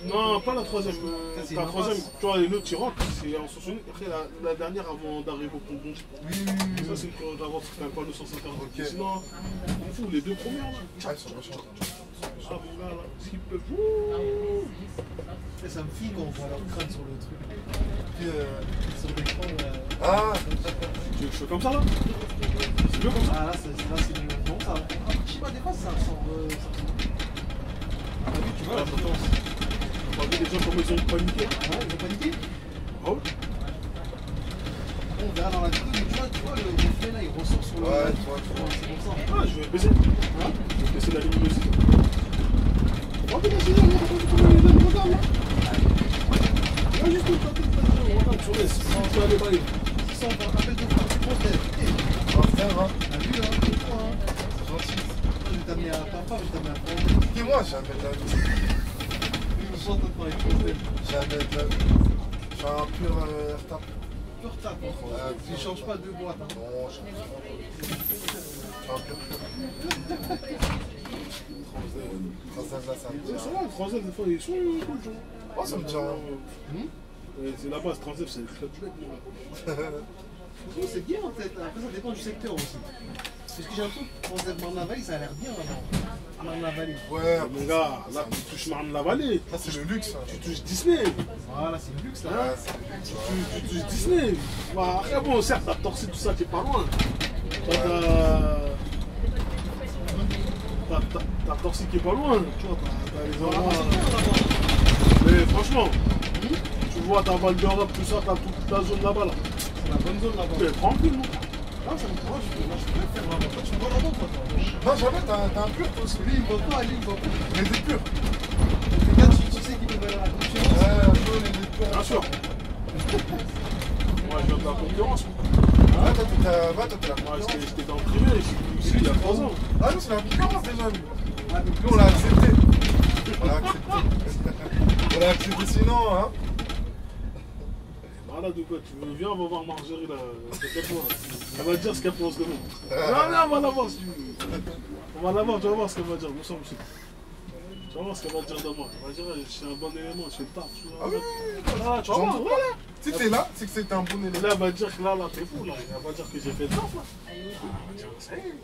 Non, pas la troisième. c'est La une troisième, impasse. tu vois, les autres, tu rentres, c'est en sens unique. Après, la dernière avant d'arriver au pont de Bondy. Oui. Ça, c'est une priorité d'avance, c'est un panneau 150. Ok. Sinon, on fout les deux premières là. Ah, ils sont méchants. Ah, mon gars, là, s'ils peuvent. Et ça me file quand on voit leur crâne sur le truc. Puis, Sur l'écran, ah, Tu veux que je fais comme ça là? C'est mieux comme ça? ah là, c'est du bon, ça. Ah, je sais pas, des fois, ça ressemble. Ah oui, tu vois, la potence. T'as vu les gens comment ils ont paniqué? Ouais, ils ont paniqué. Ah ouais? Bon, on verra dans la vidéo, mais tu vois, le reflet là, il ressort sur le. Ouais, tu vois. C'est pour ça. Ah, je vais baisser. Hein? Je vais baisser la luminosité. Oh, mais vas-y, regarde là. Là, juste le côté, regarde sur les. Tu vas aller bailler. Si ça, on va rappeler de fois, tu penses que on va faire, hein. t'as vu, hein, deux fois, hein. C'est gentil. Je vais t'amener à papa, je vais t'amener à prendre. Dis-moi, jamais de la vie. Je me sens en train de parler français. Jamais de la vie. Je suis un pur retard. Pur tap, hein. Tu changes pas de boîte, hein. Non, je suis un pur. Française, là, ça me C'est dit. vrai, le troisième, des fois, ils sont cool, tu vois. Oh, ça me dit rien. C'est la base, Transdev, c'est le club du mec, moi. Oh, c'est bien en fait, après ça dépend du secteur aussi. Parce que j'ai l'impression que Transdev Marne-la-Vallée, ça a l'air bien là-bas. Marne-la-Vallée. Ouais, Mon gars, là, tu touches Marne-la-Vallée. ça c'est le luxe. Ça. Tu touches Disney. Voilà, c'est le luxe là. Ouais, c'est le luxe. Tu touches Disney. Bah, après, bon, certes, t'as torsi tout ça, t'es pas loin. Toi, t'as torsi qui est pas loin. Tu vois, t'as les Voilà, endroits. c'est bien là-bas. Mais franchement, tu vois, t'as Val d'Europe, tout ça, t'as toute la zone là-bas. Là. C'est la bonne zone là-bas. Mais tranquille, non? Ah, ça me croit, je peux faire là-bas. Toi, tu me vois là-bas, toi. Non, jamais, t'as un pur toi aussi. Lui, il me voit pas, lui, il me voit pas. Les des purs. Regarde, tu sais qu'il me voit à la concurrence. Ouais, un peu les des purs. Bien sûr. Moi, je viens de la concurrence. Ah, toi, t'étais la Moi, concurrence. j'étais dans le privé, je suis ici il y a 3 ans. Ah, nous, c'est la concurrence déjà, nous. Ah, donc Nous, on l'a accepté. On l'a accepté. On l'a accepté sinon, hein. Voilà, de quoi tu veux, viens, on va voir Marjorie là. Elle va dire ce qu'elle pense de moi. Non, non, on va la voir si tu veux. On va la voir, tu vas voir ce qu'elle va dire. Bonsoir, monsieur. Tu vas voir ce qu'elle va dire de moi. Elle va dire, je suis un bon élément, je fais le taf. Ah oui, Voilà, tu vas voir, voilà. si t'es là, c'est que c'est un bon Et élément. là, elle va dire que là, t'es fou, là. Elle va dire que j'ai fait le taf, là. Ça y est.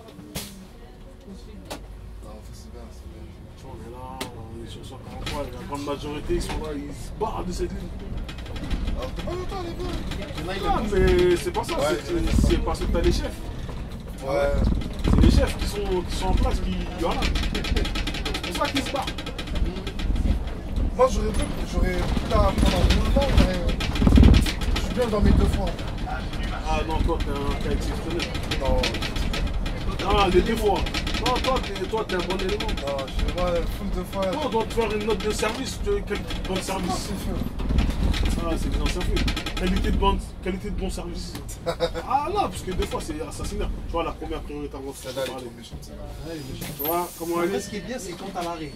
Non, c'est bien, c'est bien. Tu vois, on est là, on est sur 143, la grande majorité, ils sont là, ils se barrent de cette ligne. Alors, t'es pas longtemps, les gars. Ah, mais c'est pas ça, Ouais. c'est parce que t'as les chefs. Ouais. C'est les chefs qui sont en place qui. Voilà. C'est pour ça qu'ils se barrent. Moi, j'aurais pu là pendant un roulement, mais je suis bien dans mes 2 fois. Ah non, toi, t'es un cas exceptionnel. Non, Ah, les 2 fois. Non, toi, t'es un bon élément. non, je suis moi, full 2 fois. Toi, on doit te faire une note de service. Quel bon Ah, service? c'est feu. Ah, c'est bien servi. Qualité de bon service. Ah non, parce que des fois, c'est assassinaire. Tu vois, la première priorité avant de se Celle-là, elle est parler. trop méchante, celle-là. Ouais, il est méchant. Tu vois, comment elle Après, est? ce qui est bien, c'est quand t'as l'arrêt.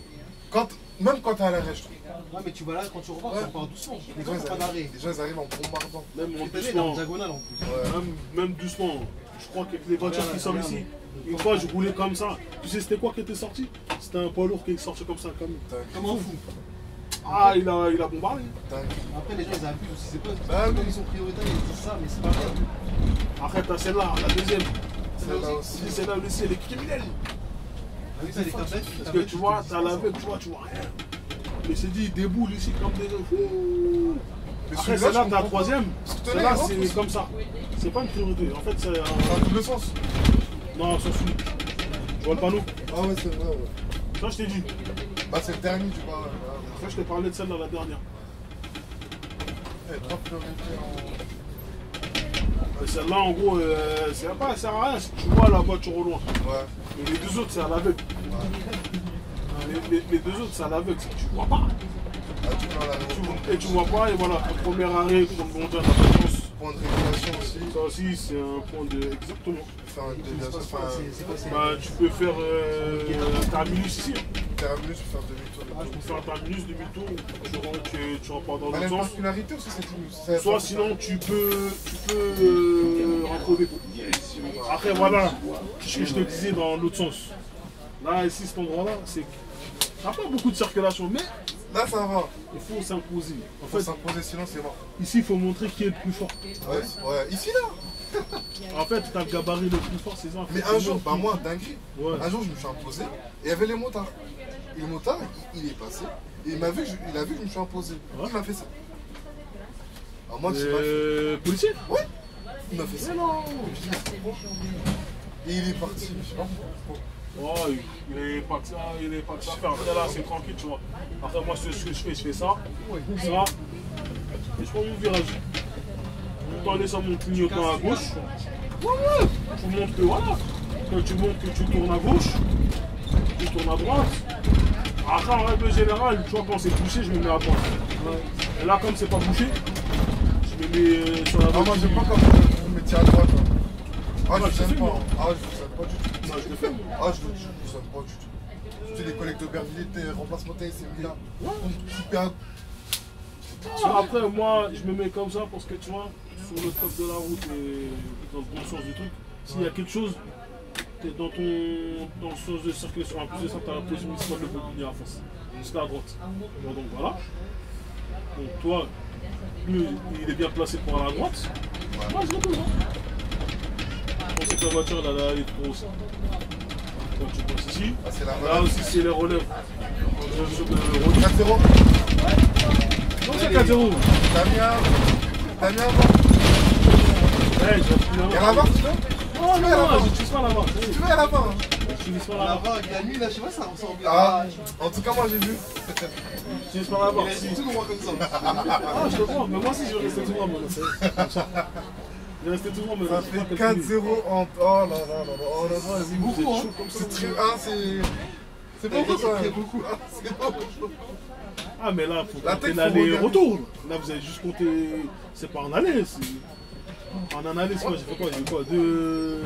Même quand t'es à l'arrêt, je trouve. Ouais, mais tu vas là, quand tu repars, Ouais. tu repars doucement. Les Les gens, gens, t'as pas d'arrêt. les gens, ils arrivent en bombardant. Même en T'as vu, il est en doucement. diagonale en plus. Ouais. Même doucement. Je crois que les voitures qui sortent ici, une fois je roulais comme ça. Tu sais c'était quoi qui était sorti? C'était un poids lourd qui est sorti comme ça, comme. Comment fou. Ah, il a bombardé. Dingue. Après, les gens, ils abusent aussi. C'est pas Bah oui. ils sont prioritaires, ils disent ça, mais c'est pas bien. Après t'as celle-là, la deuxième. Celle-là aussi. Celle-là aussi, elle est criminelle. Ah oui, ça, les tablettes. Parce que tu vois, t'as la veille, tu vois rien. Mais c'est dit, il déboule ici comme des. Ouh. Mais Après celui-là, celle-là, je t'as la comprends troisième. Parce que Celle-là, tenez, c'est rentre, comme ça. C'est pas une priorité. En fait, c'est pas. Dans tous les sens. Non, ça suit. Tu vois le panneau? Ah ouais, c'est vrai, ouais. Ça, je t'ai dit. Bah, c'est le dernier, tu vois. Après, je t'ai parlé de celle-là, la dernière. Eh, 3 priorités en. Celle-là, en gros, ça sert à rien si tu vois la voiture au loin. Ouais. Mais les deux autres, c'est à l'aveugle. Les deux autres, c'est à l'aveugle, c'est que tu vois pas. Ah, tu vois là. Et tu vois pas, et voilà, ton premier arrêt, comme on dit à la fréquence. Point de régulation aussi. Ça aussi, c'est un point de. Exactement. Faire un déviation, C'est enfin, quoi, c'est Bah, tu peux faire un terminus ici. terminus, faire demi-tour. Tu peux faire un terminus, demi-tour, tu repars dans Elle a l'autre une sens. particularité aussi, cette ligne. Soit sinon, tu peux rentrer au dépôt. Après, voilà, ce que je te disais dans l'autre sens. Là, ici, cet endroit-là, c'est. T'as pas beaucoup de circulation, mais Là, ça va. il faut s'imposer. En Faut fait, s'imposer, sinon c'est mort. ici, il faut montrer qui est le plus fort. Ouais, ouais. Ici, là. En fait, t'as le gabarit le plus fort, c'est ça. Mais un jour, bah moi, dinguerie. Ouais. Un jour, je me suis imposé et il y avait les motards. Et le motard, il est passé et il a vu que je me suis imposé. Ouais. Il m'a fait ça. Alors moi, j'ai pas fait. Policier? Ouais. Il m'a fait ça. Mais non. Et il est parti. Je sais pas pourquoi. Oh, il est pas que ça, il est pas que ça. Après là, c'est tranquille, tu vois. Après, moi, ce que je fais ça, et je prends mon virage. Tout en laissant mon clignotant à gauche. Ouais, tu montres que voilà. Quand tu montres que tu tournes à gauche, tu tournes à droite. Après, en règle générale, tu vois, quand c'est bouché, je me mets à droite. Et là, comme c'est pas bouché, je me mets sur la Ah, droite. moi, j'aime pas quand vous me mettez à droite. Hein. Ah, Ouais, je vous je aime sais, pas. moi. Ah, je vous aime pas du tout. Moi, je le fais. Ah, je vous aime pas du tout. Surtout les collègues d'Aubervilliers, tes remplacements c'est mis là. Super. Après, moi, je me mets comme ça parce que tu vois, sur le code de la route et dans le bon sens du truc, s'il y a quelque chose, t'es dans le sens de circulation. En plus de ça, tu as la possibilité de le bobiner à face, jusqu'à la droite. Bon, donc voilà. Donc toi, lui, il est bien placé pour aller à droite. Moi, je retourne. Je pensais que la voiture, elle allait aller trop aussi. Donc tu passes ici. Ah, c'est la Là relève. aussi, c'est les relèves. 4-0. Non, c'est 4-0. T'as mis avant. Ouais, je vais finir Il y a la barre, tu veux? Non, non, non, je n'utilise pas la barre. Tu veux, il y a la barre. Je n'utilise pas la barre. Là-bas, avec la nuit, là, je sais pas, ça ressemble bien. Ah, en tout cas, moi j'ai vu. Je n'utilise pas la barre. Il est tout droit comme ça. Ah, je te crois, mais moi aussi, je vais rester tout droit, moi. Je vais rester tout droit, mais Ça fait 4-0 en. Oh là là là là. Oh là là, c'est beaucoup. Vous êtes Hein. chaud comme ça, C'est vous très. êtes- Ah, c'est beaucoup quand même. beaucoup. Ah, c'est beaucoup. Ah, mais là, il faut La compter tête, faut l'aller-retour. Là, vous avez juste compté. C'est pas en aller. En un aller, c'est quoi? J'ai fait quoi? J'ai eu quoi? Deux.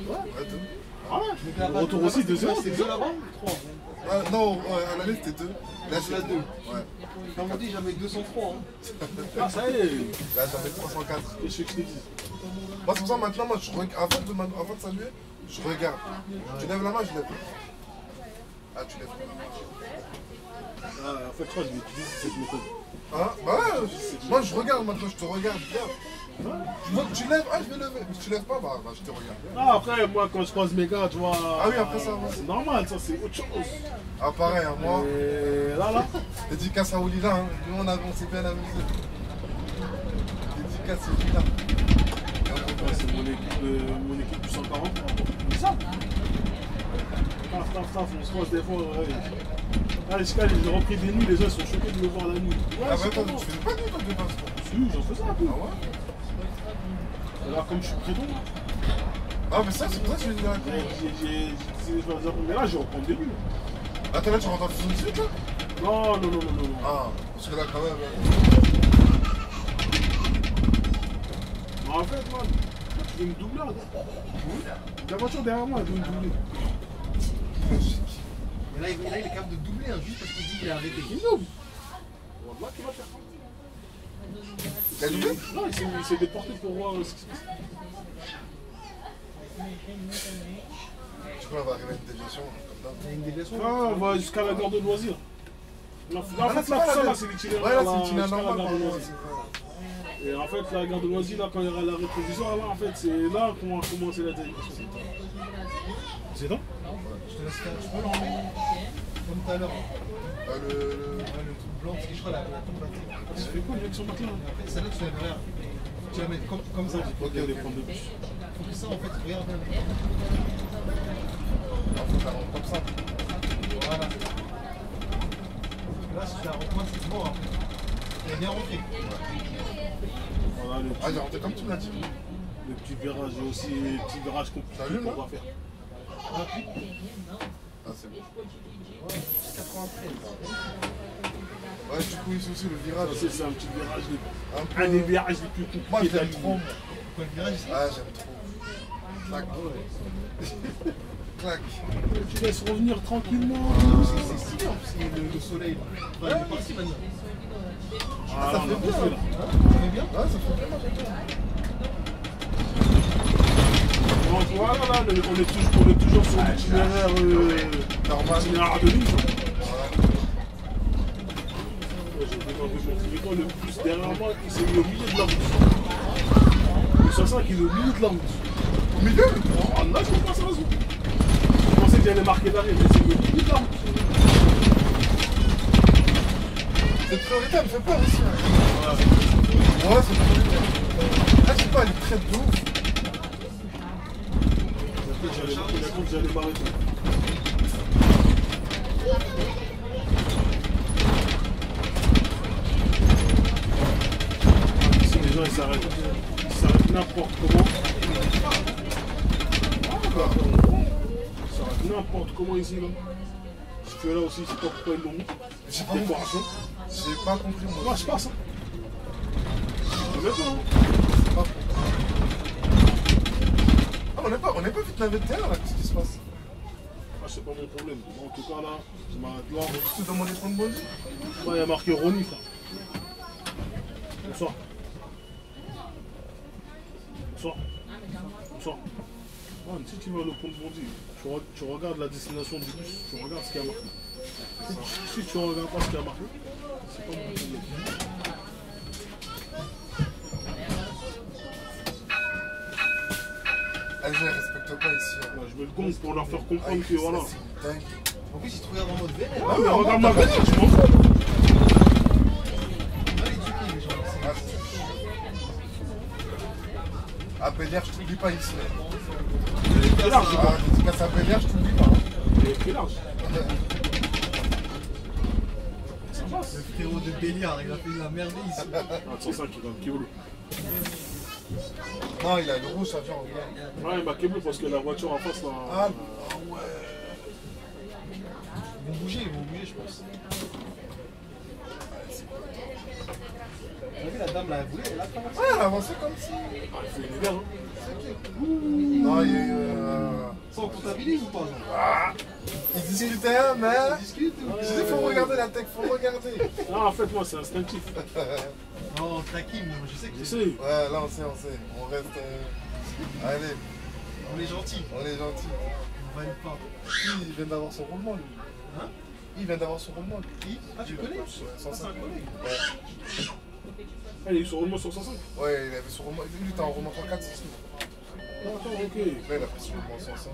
Ouais, deux. Voilà. Le retour aussi, 2-0. C'est deux là-bas? Trois. Ah, non, ouais, à l'année c'était 2. Là C'est la c'est 2. 2. Ouais. Comme on dit, j'avais 203. Hein. Ah, ça y est. Là j'avais 304. Qu'est-ce que je te dis? Moi c'est pour ça maintenant, moi, avant de saluer, je regarde. Tu lèves la main, je lève. Ah, tu lèves. Ah, en fait, je crois que je vais utiliser cette méthode. Hein? Bah ouais, moi je regarde maintenant, je te regarde bien. Je vois que tu lèves, ah je vais lever. Si tu lèves pas, bah je te regarde. Ah, après, moi, quand je croise mes gars, tu vois. Ah oui, après ça, ouais. C'est normal, ça, c'est autre chose. Ah pareil, hein, moi, Et là. dédicace à Olila, hein. Nous on s'est bien amusé. Dédicace à Olila. Ouais, c'est mon équipe du 140. C'est ça. Taf, on se croise des fois. Ouais. Ah, j'ai repris des nuits, les gens sont choqués de me voir la nuit. Ouais, Ah bah c'est attends, comment tu faisais pas de nuit quand tu passes. Si, j'en faisais un peu. Ah ouais? Là, comme je suis prénom, Ah mais ça c'est pour ça que je vais dire. j'ai des choses à mais là, je reprends des nuits. Attends là tu rentres en 78 là? Non. Ah, parce que là quand même. Mais en fait, man, tu veux me doubler, là. La voiture derrière moi, elle veut me doubler. Mais là, il est capable de doubler hein, juste parce qu'il dit qu'il a arrêté. Il double. Wallah, qui va faire? T'as doublé? Non, il s'est déporté pour voir ce qui se passe. Du coup là on va arriver à une déviation comme ça. Il y a une déviation. Ah, on va jusqu'à la gare de loisirs. Là, en Ah, fait, c'est là, pas tout ça, la là, gare. c'est l'itinéraire. Ouais là là, c'est l'itinéraire jusqu'à la normal. gare de Ouais, loisirs. Et en fait, la gare de loisirs, là, quand il y aura l'arrêt provisoire, là, en fait, c'est là qu'on va commencer la délégation. C'est ça? Je te laisse faire. Tu peux l'enlever comme tout à l'heure. Le... Ouais, le truc blanc, parce que je crois la tombe batterie. Ça fait quoi, le mec sur ma clé, là? Après, celle-là, tu lèves rien. Tu la mets comme ça. Ok, on les prend de plus. Faut que ça, en fait, regarde bien. Ah, faut la rendre comme ça. Voilà. Là, si tu la rentres, c'est mort après. Elle est bien rentrée. Voilà, le Ah j'ai rentré comme tu l'as dit. petit virage, et aussi les petits virages compliqués T'as vu, qu'on là va faire. Ah c'est bon. Ouais du coup ici aussi le virage. Ça, c'est un petit virage, Un un des peu... virages les plus Moi compliqués de la j'aime ligne. trop. Quoi, le virage ici? Ah j'aime trop. Clac. Clac. Tu laisses revenir tranquillement. C'est stylé en plus, le soleil. Enfin, il est parti maintenant. Ah, là, on a fait bien, bouffé, là. Ça fait bien? Ouais ça fait bien j'aime bien. Donc voilà, là, on est toujours sur l'itinéraire Normal. itinéraire de ligne. Voilà. Ouais, j'ai demandé mon client le plus derrière moi, il s'est mis au milieu de la route. Le 65, il est au milieu de la route. Au milieu? Ah, là, je comprends ça, raison. Je pensais qu'il allait marquer l'arrêt, mais c'est au milieu de la route. Cette priorité elle me fait peur aussi. Hein. Ouais c'est prioritaire. Ah je sais pas, elle est très de ouf. Il a cru que j'allais m'arrêter. Ici, les gens, ils s'arrêtent. Ils s'arrêtent n'importe comment. Ils s'arrêtent n'importe comment ici, là. Ce que là aussi, je sais pas pourquoi ils l'ont mis. J'ai pas Décoration. compris. J'ai pas compris moi. Moi, je passe. Hein. Honnêtement, hein. J'ai pas compris. Ah on n'est pas vite navette là, qu'est-ce qui se passe? Ah, c'est pas mon problème. Moi, en tout cas, là, je m'arrête là. Tu te demandes les points de bonne? Là, il y a marqué Ronnie, frère. Bonsoir. Bonsoir. Bonsoir. Man, si tu vas au pont de Bondy, tu regardes la destination du bus, tu regardes ce qu'il y a marqué. Si tu regardes pas ce qu'il y a marqué, c'est pas mon problème. les gens ils respectent pas ici. Hein. Là, je mets le gong pour leur faire comprendre que voilà. C'est dingue. En plus, ils te regardent en mode vénère. Ah, mais regarde ma gueule, tu m'en fous. Allez, tu les gens. À Bel-Air, je t'oublie pas ici. Quel large, Ah, dédicace à Bel-Air, je t'oublie pas. quel large. Le frérot de Béliard, il a fait la merde ici. Ah, 105, il a un Kibble. Non, il a le rouge, ça vient en blanc. Ouais, il m'a Kibble parce que la voiture en face là. Ah ouais. Ils vont bouger, je pense. T'as vu la dame là, elle voulait, elle a commencé. Ouais, elle a avancé comme si. Ah, il fait une guerre, hein. Non, il y a eu. Ça on comptabilise ou pas genre? Ils discutaient, mais. On discute ou... Je dis, faut regarder la tech, faut regarder. Non, en fait, moi, c'est instinctif. Non, on taquine, moi, je sais que Je c'est... sais. Ouais, là, on sait. On reste. Allez, On est gentil, on est gentil. on valide pas. Il vient d'avoir son roulement, lui. Hein? Il vient d'avoir son roulement, lui. Qui? Ah, tu connais? Ouais, Ah, c'est un 105. collègue. Ouais. Ah, il est sur roulement sur 105. Ouais, il avait son roulement. Lui, il était en roulement 34, c'est tout. D'accord, ok. Là, il a pris son roulement 105.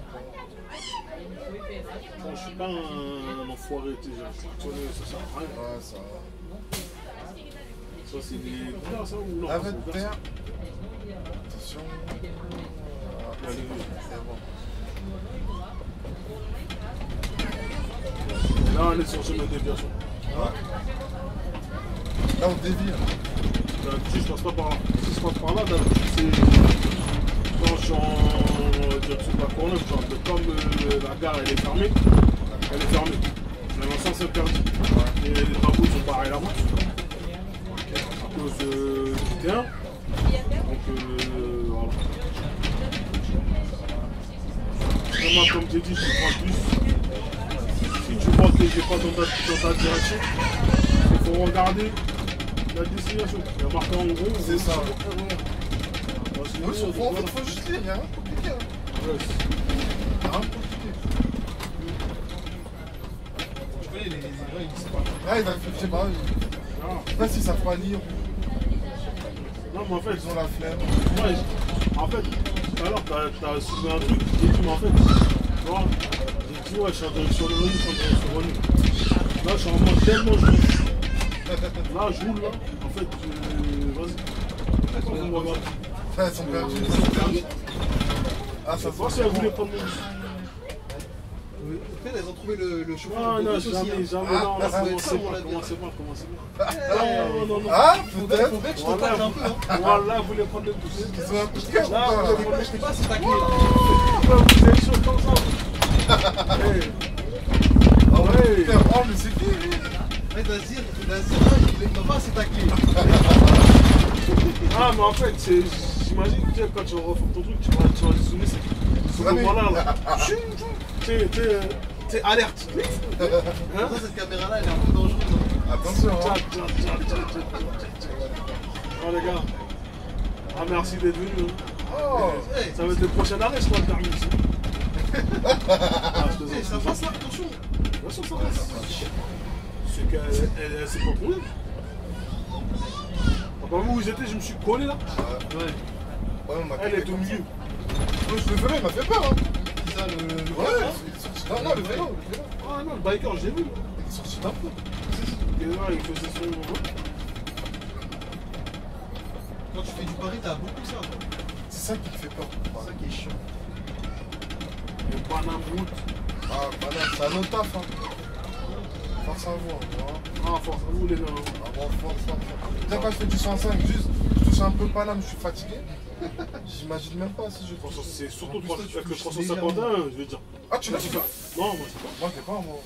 Bon, je suis pas un enfoiré, tu sais, j'ai fonctionné, ça sert à rien. Ouais, ça. Ça, c'est des gars, ça, ou non? Arrête c'est de des faire. gars, Attention. Allez, oui. C'est bon. Là, on est sur le chemin de déviation. Là, on dévie. D'habitude, je passe pas par là. Si je passe par là, d'habitude, c'est quand je suis en direction de la Courneuve, genre, comme la gare elle est fermée, Mais dans le sens interdit. Et les travaux ils ont barré la route à cause du terrain. Donc voilà. Vraiment, comme j'ai dit, je prends le bus. Si tu vois que j'ai pas dans ta direction, il faut regarder la destination. Il y a marqué en gros. C'est ça. Sinon, Oui, en fait, faut juste lire, il n'y a rien de compliqué. Hein. ouais, Il y a rien de compliqué. Tu connais les gens, ils disent pas. Ah, je sais pas, je sais pas s'ils savent pas lire ou non, mais en fait, ils ont la flemme. ouais, en fait, tout à l'heure, t'as soulevé un truc, j'ai dit, mais en fait, tu vois, j'ai dit, ouais, je suis en direction de Renou, je suis en direction de Renou. Là, je suis en mode tellement je roule. Là, je roule, là, en fait, vas-y. On va voir. Ah, ils sont perdus. Ah, ça se Moi, voit. si elle voulait prendre mon bus. Peut-être elles ont trouvé le chauffeur. Ah, non, de bus aussi, jamais, hein. jamais, Ah, non, ça là, doit être ça, commencez mon pas, avis. commencez pas. Non, non, non. Ah, Faut peut-être. bien que je te tacle un peu. Hein. Voilà, vous voulez prendre le bus. Ils ont un coup de cœur ou Là, pas, vous là voulez prendre Je sais pas si t'as clé là. Pourquoi vous êtes chaud comme ça? Hey. Ah ouais, Ouais. putain, oh, mais c'est qui lui? Ouais, Nazir, il m'a pas c'est ta clé. Ah, mais en fait, j'imagine que quand tu refais ton truc, tu vas zoomer sur le voilà là. T'es alerte. Ça, cette caméra là, elle est un peu dangereuse. Hein. Attention, hein. Oh les gars. Ah, merci d'être venus. Oh, Hey, Ça va être le prochain arrêt, je crois, le permis ici. Ah, je te hey, ça passe là, attention. Bien sûr, ça passe. C'est qu'elle s'est pas collée. Quand vous étiez, je me suis collé là. Ouais. ouais, on m'a Elle est au milieu. Le vélo, il m'a fait peur, hein. C'est ça le. Ouais, non, non, le vélo. Ah non, le biker, je l'ai vu. Il est sorti d'un peu. Et là, il faisait son. Quand tu fais du pari, t'as beaucoup ça. C'est ça qui me fait peur. C'est ça qui est chiant. Le Panam Route. Ah, bah là, c'est un autre taf, hein. Force à vous, hein. Ah, force à vous les gars. Ah bon, force. Déjà, quand je fais du 105, juste, je touche un peu Paname, je suis fatigué. J'imagine même pas si je touche. C'est surtout En plus, toi, tu avec le touches 351, je vais dire. Ah, tu l'as fait? Non, moi c'est pas. Moi, je l'ai pas, moi.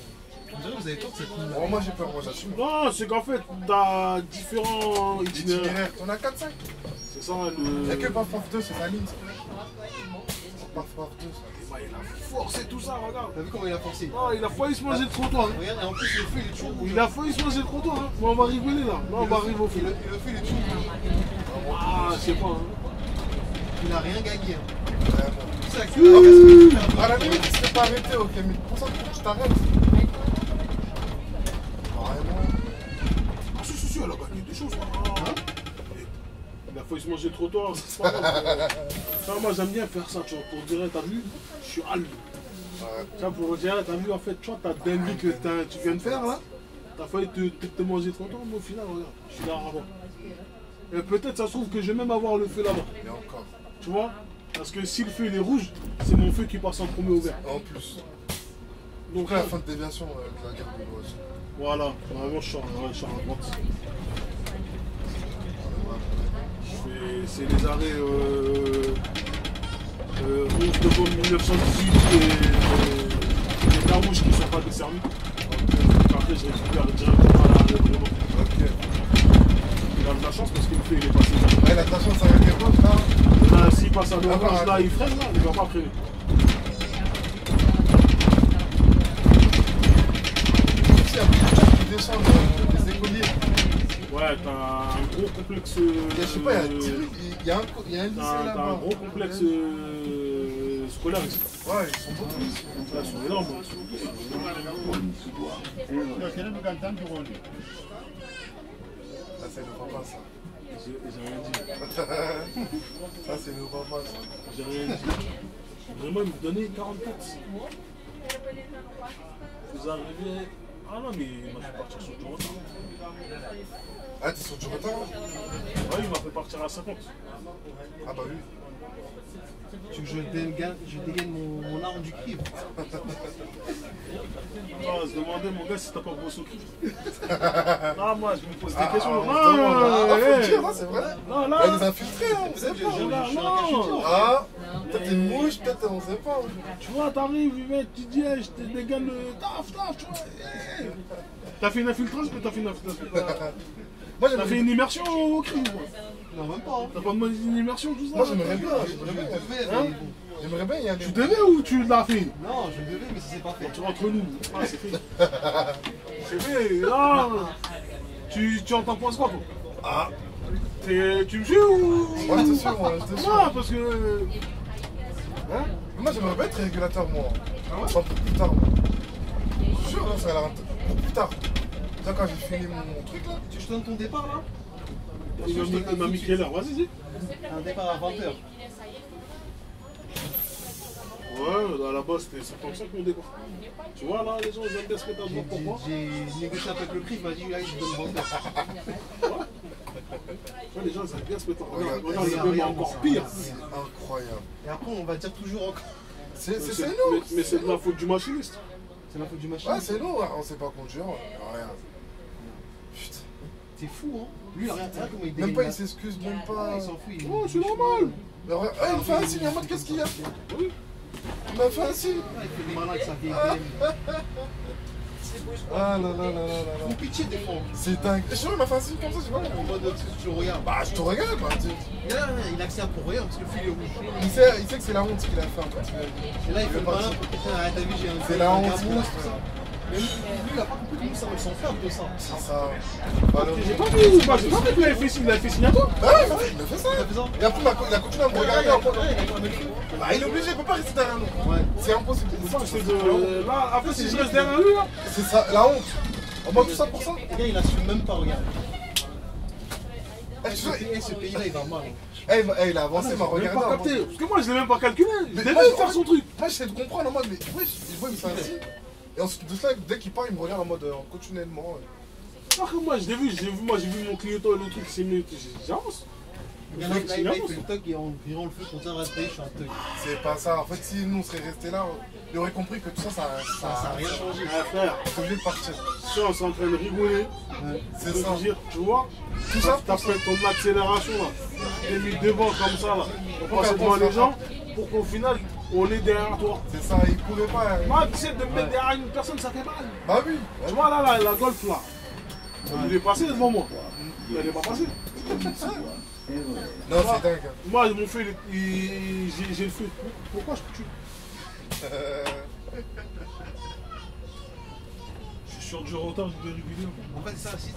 On dirait que vous avez tort de cette ligne. Bon, moi, j'ai peur, moi, j'assume. Non, c'est qu'en fait, t'as différents itinéraires. Itinéraire, t'en as 4-5. C'est ça Il n'y a que le. Paf 2, c'est la ligne, ça. Paf 2, ça. Bah, il a forcé tout ça, regarde. T'as vu comment il a forcé? Non, il a failli se manger le trottoir. hein. Regarde, et en plus, le feu, il est toujours rouge. Il a failli se manger le trottoir. Hein. Mais on va rigoler là. Là, on va arriver au Et fil. le feu, il est toujours rouge. Ah, je sais pas. Hein. Il a rien gagné. Hein. Vraiment. C'est ça qui À la limite, si t'es pas arrêté, ok, mais pour ça, tu t'arrêtes. Vraiment. Ah, si, elle a gagné des choses. Ah. Il a failli se manger le trottoir, c'est pas grave. Ça, moi j'aime bien faire ça, tu vois, pour dire, t'as vu, je suis allé. Tu vois, pour dire, t'as vu, en fait, tu vois, ta dinguerie que tu viens de faire là, t'as failli te manger le trottoir, mais au final, regarde, je suis là avant. Et peut-être ça se trouve que je vais même avoir le feu là-bas. Et encore. Tu vois? Parce que si le feu il est rouge, c'est mon feu qui passe en premier au vert. En plus. Donc Après la fin de déviation de la carte de gauche. voilà, normalement je sors à droite. C'est les arrêts 11 novembre 1918 et les carmouches qui ne sont pas desservis. Après je récupère directement à l'arrêt vraiment. Ok. Il a de la chance parce qu'il fait, il est passé là. Ouais, la station, ça va être quelque chose là. Là, s'il passe à l'orange là, il freine là, il ne va pas freiner. Ici, il y a beaucoup de gens qui descendent, des écoliers. Ouais, t'as un gros complexe. Je sais pas, il y a un lycée T'as là-bas. un gros complexe scolaire ici. Ouais, ils sont beaucoup ici. Là, ils sont énormes. Ça, c'est le papa, ça. J'ai rien dit. Ça, c'est le papa, ça. J'ai rien dit. Vraiment, il me donnait 44. Vous arrivez. Ah non, mais moi je vais partir sur du retard. Ah, t'es sur du retard là? Ouais, il m'a fait partir à 50. Ah, bah oui. Tu veux que je dégaine mon arme du crime. On va se demander, mon gars, si t'as pas bossé au crime. Non, moi je me pose des questions. Faut le dire, hein, c'est vrai. Non, Il y là. a des infiltrés, hein, on sait pas. Non, Ah, peut-être une mouche, peut-être on sait pas. tu vois, t'arrives, tu dis, hey, je te dégaine le taf, tu vois. Hey. T'as fait une infiltration, mais t'as fait une infiltration. Moi, T'as fait une immersion au crime, quoi. Non, même pas. T'as pas demandé une immersion, tout ça. Moi, j'aimerais bien. Hein? J'aimerais bien y aller. Tu devais ou tu l'as fait? Non, je devais, mais ça s'est pas fait. Tu rentres nous. Ah, c'est fait. C'est fait. Là, tu entends penses quoi, toi? Ah, Tu me suis ou? moi, je te suis, moi, je te suis. Non, parce que. Hein? Moi, j'aimerais bien être régulateur, moi. Enfin, pour plus tard, moi. Je suis sûr, hein, ça a l'air pour plus tard. Là, quand j'ai fini mon truc, là. Tu je te donne ton départ là? Il m'a mis quelle heure? Vas-y, dis. Un départ à 20h. Ouais, à la base, c'était 55 mon départ. Tu vois, là, les gens, ils aiment bien ce que t'as besoin pour moi. J'ai négocié avec le prix, il m'a dit, là, je te donne 20h. Tu vois, les gens, ils aiment bien ce que t'as. Regarde, Regarde, regarde, c'est même encore pire. C'est incroyable. Et après, on va dire toujours encore. C'est Mais- nous. Mais c'est de la faute du machiniste. C'est la faute du machin. Ouais, c'est nous, hein. On sait pas conduire. Regarde. Putain. C'est fou, hein. Lui, regarde comment il Même dégaine pas, là. il s'excuse, même Ah, pas. il s'en fout. Il... Oh, c'est normal. Mais regarde, il me fait un signe en mode qu'est-ce qu'il y a? Oui. Il m'a fait un signe. Ah, il fait le malin avec sa vieille BM. Ah là là là là là Faut là. pitié des fois. C'est dingue. Je sais pas, il m'a fait un signe comme ça, je sais pas. En mode, tu le regardes. Bah, je te regarde, bah. Il accélère pour rien parce que le fil est rouge. Il sait que c'est la honte qu'il a fait en fait. Et là, il fait le malin pour quelqu'un. Ah, t'as vu, j'ai un. C'est la honte un qu'il a mousse, tout fait. ça. Mais lui, il a pas compris que nous, ça s'en fait de ça. C'est ça. Bah, J'ai pas vu, j'ai pas vu qu'il avait fait signe, il avait fait signe à toi. Ah, il m'a fait ça. T'as fait ça? Et après, il a continué à me regarder en mode. Ouais, il a pas compris. Bah, il est obligé, il peut pas rester derrière nous. Ouais. C'est impossible. C'est de. Là, après, si je reste derrière lui, là. C'est ça, la honte. On mange tout ça pour ça. Le gars, il assume même pas, regarde. Eh, tu sais, Ce pays-là, il va mal. il a avancé, il m'a J'ai même regardé. pas en capté. mode- Parce que moi, je l'ai même pas calculé. Il Mais devait ouais, faire son truc. Moi, j'essaie de comprendre en mode, mais ouais, il me fait un signe. Et ensuite de cela, dès qu'il part, il me regarde en mode continuellement. Alors que moi, j'ai vu mon clignotant et le truc, c'est mieux. J'avance. Là, il fait le toc et en virant le feu pour dire rester, je suis un toc. C'est pas ça. En fait, si nous on serait restés là, il aurait compris que tout ça, Ça a rien changé. Ah, frère, c'est obligé de partir. si on est en train de rigoler, C'est je ça. veux dire, tu vois, Tout ça, t'as fait ton accélération là, t'es mis devant comme ça là, pour Pour passer qu'après, devant on les se gens, pour qu'au final, on est derrière toi. c'est ça, il pouvait pas. Moi, tu sais, de me mettre derrière une personne, ça fait mal. Bah oui. Tu vois, là, la Golf là, il est passé devant moi. Elle est pas passée. Non, c'est dingue. Moi, mon feu, j'ai le feu. Pourquoi je tue? Je suis sur du retard, je vais régulier. En fait, ça, si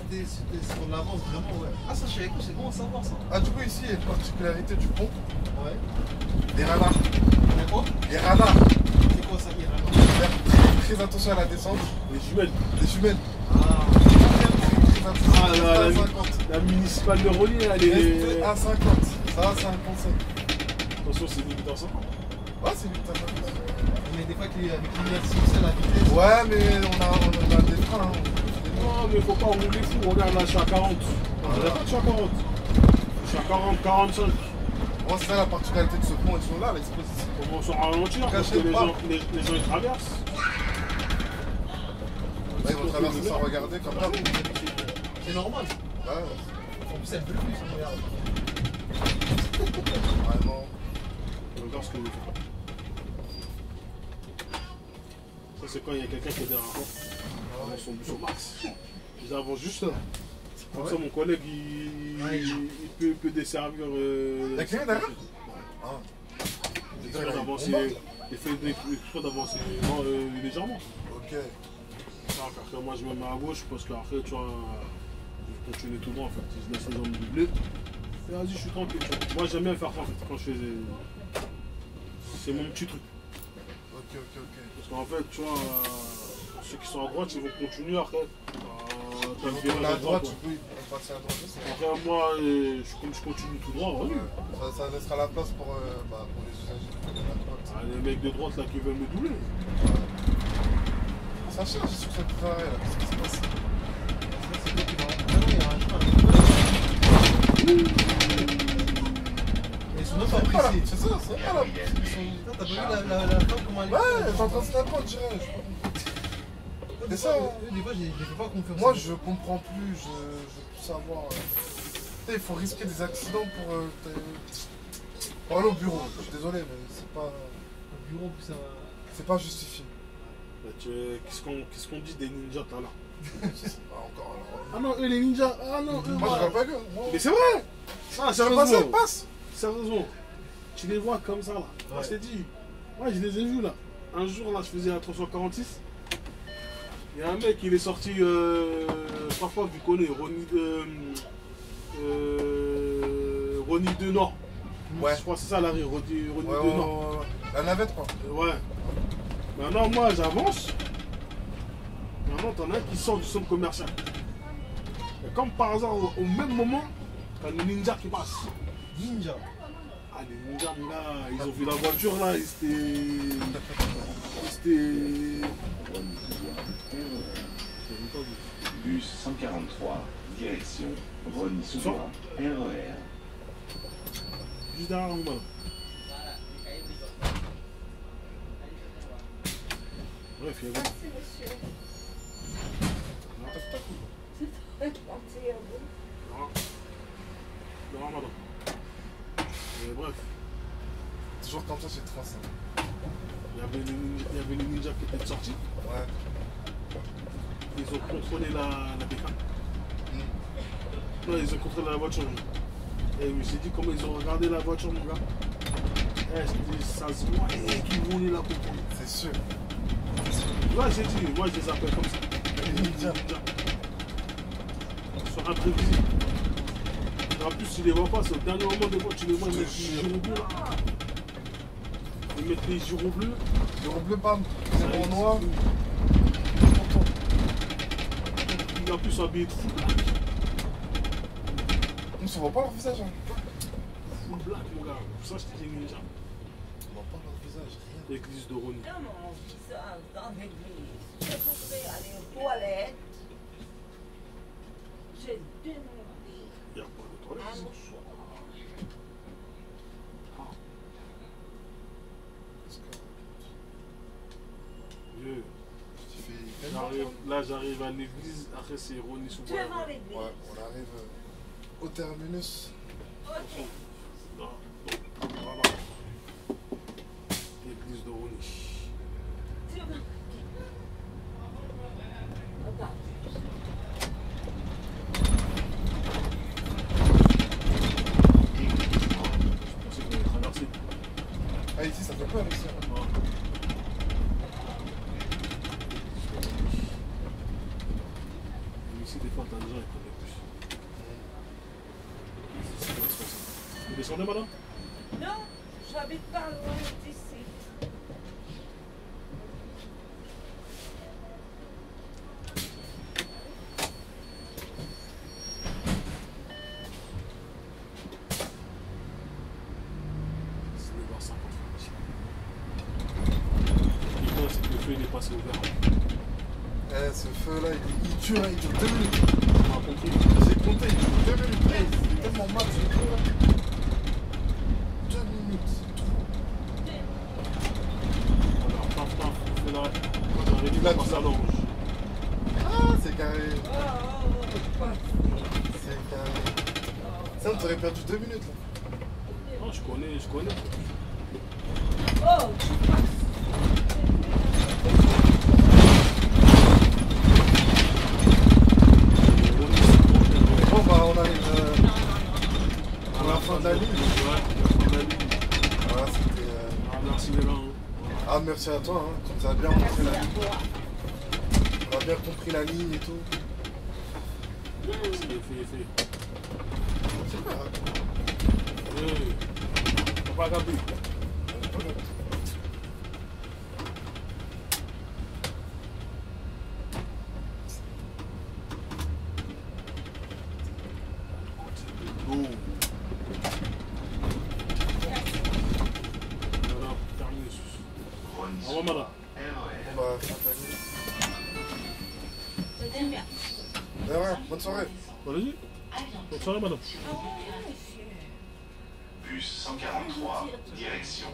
on avance vraiment, ouais. Ah, ça, je savais pas, c'est bon à savoir ça. Ah, du coup, ici, il y a une particularité du pont. Ouais. Les radars. Il y a quoi? Les radars. C'est quoi ça, Ira? Faire très attention à la descente. Les jumelles. Les jumelles. Ah, Ah, la municipale de Rony, elle est. À 50. Ça, c'est un conseil. Attention, c'est limite à ça. Ouais, c'est vite, ça. Mais des fois, avec l'inertie, c'est la vitesse. Ouais, mais on a des freins. Non, mais faut pas rouler fou. Regarde là, je suis à 40. Regarde, je suis à 40. Je suis à 40, 45. Moi, c'est ça la particularité de ce pont, ils sont là, l'exposition. Comment se ralentir parce que les gens ils traversent. Là, ils vont traverser sans regarder comme ça. C'est normal. Ouais, En plus, elle brûle plus, ça regarde. vraiment. Regarde ce que vous faites. Ça, c'est quand il y a quelqu'un qui est derrière moi. Ils sont sur max. Ils avancent juste là. Comme ça, mon collègue, il peut desservir. La clé derrière. Ah. Il fait d'avancer. Il fait exprès d'avancer légèrement. Ok. Après, moi, je me mets à gauche parce qu'après, tu vois, je continue tout droit en fait. Je laisse les hommes doubler. Et vas-y, je suis tranquille. Tu vois. Moi, j'aime bien faire ça en fait quand je fais. C'est mon petit truc. Ok. Parce qu'en fait, tu vois, ceux qui sont à droite, ils vont continuer après. Quand on est à droite, tu peux passer à droite. Après, moi, comme je continue tout droit, vas-y. Ça laissera la place pour les usagers de la droite. Ah, les mecs de droite là qui veulent me doubler. Ça change sur cette arrêt là. Qu'est-ce qui se passe? C'est toi qui vas. Ah non, il y a un chemin. Ils sont même pas pressés. C'est ça, c'est pas là. T'as pas vu la femme comment elle est? Ouais, elle est en train de se la prendre, je dirais. C'est ça. Des fois, je les fais pas confiance. Moi, je comprends plus, je veux plus savoir. Il faut risquer des accidents pour aller au bureau. Je suis désolé, mais c'est pas. Au bureau, ça. C'est pas justifié. Qu'est-ce qu'on dit des ninjas tout à l'heure? Ah, encore alors. Ah non, eux les ninjas, ah non, eux. Moi, je regarde pas que. Mais c'est vrai! Ah, sérieusement, passe. sérieusement, tu les vois comme ça là. Moi, je t'ai dit, moi je les ai vus là. Un jour là, je faisais la 346. Il y a un mec, il est sorti, parfois vous connaissez, Rony de Nord. Ouais. Je crois que c'est ça l'arrêt, Rony de Nord. La navette quoi. Ouais. Maintenant, moi, j'avance. Maintenant, t'en as un qui sort du centre commercial. Et comme par hasard, au même moment, t'as le ninja qui passe. Ninja. Ah, les ninjas, mon gars, ils ont vu la voiture là, ils étaient. Bus 143, direction Rony-sous-Bois, RER. Juste derrière nous, madame. Bref, il y a Merci, monsieur. C'est très gentil à vous. Non, madame. Mais bref, Toujours comme ça, c'est trop simple. il y avait les ninjas qui étaient sortis. Ouais. Ils ont contrôlé la bécane. Non, ils ont contrôlé la voiture. Et je me suis dit comment ils ont regardé la voiture, mon gars. Ça se voit qu'ils voulaient la contrôler. C'est sûr. Moi, j'ai dit, moi, je les appelle comme ça. Les ninjas. Ils sont imprévisibles. En plus, tu les vois pas, c'est au dernier moment des fois, tu les vois, ils mettent les gyros bleus. Ils mettent les gyros bleus. Le bleu, bam. C'est en noir. Il a pu s'habiller full black. On se voit pas leur visage. Hein. Full black, mon gars. Pour ça, je t'ai dit ninja. On voit pas leur visage, rien. L'église de Rony. Comment on dit ça dans l'église? Je voudrais aller aux toilettes. J'ai demandé Il n'y a pas de un toilette. mouchoir. Vieux. Tu fais. Là, j'arrive à l'église. Après, c'est Rony-sous-Bois. Devant l'église. Ouais, on arrive au terminus. Ok. Non, voilà. L'église de Rony. Devant. Attends. Je pensais qu'on allait traverser. Ah, ici, ça fait peur ici. Hein. Ici, des fois, t'as des gens qui prennent les bus. Vous descendez, madame? Non, j'habite pas loin d'ici. pas, c'est ouvert. Eh, ce feu-là, il dure 2 minutes. On a compris. J'ai compté, il dure 2 minutes. Eh, c'est tellement mal, ce feu-là. 2 minutes. Alors, paf, paf, on fait l'arrêt. On arrive, Là, on passe à l'orange. Ah, c'est carré. C'est carré. Ça, on t'aurait perdu 2 minutes, là. Non, je connais. Oh, Bon, bah, on arrive à la fin de la ligne. Ouais, la fin de la ligne. Voilà, c'était... Ah, merci les gars. Ah, merci à toi, hein. Tu nous as bien montré la ligne. On a bien compris la ligne et tout. C'est fait. C'est pas grave. On va regarder. Bon. Voilà, terminé. Au revoir, madame. On va faire la ligne. Ouais, bonne soirée. Allez-y. Bonne soirée, madame. Bus 143, direction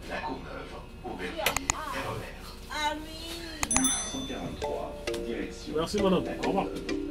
La Courneuve, Aubervilliers, RER. ah oui. Bus 143, direction Merci, madame. La Au revoir. Courneuve.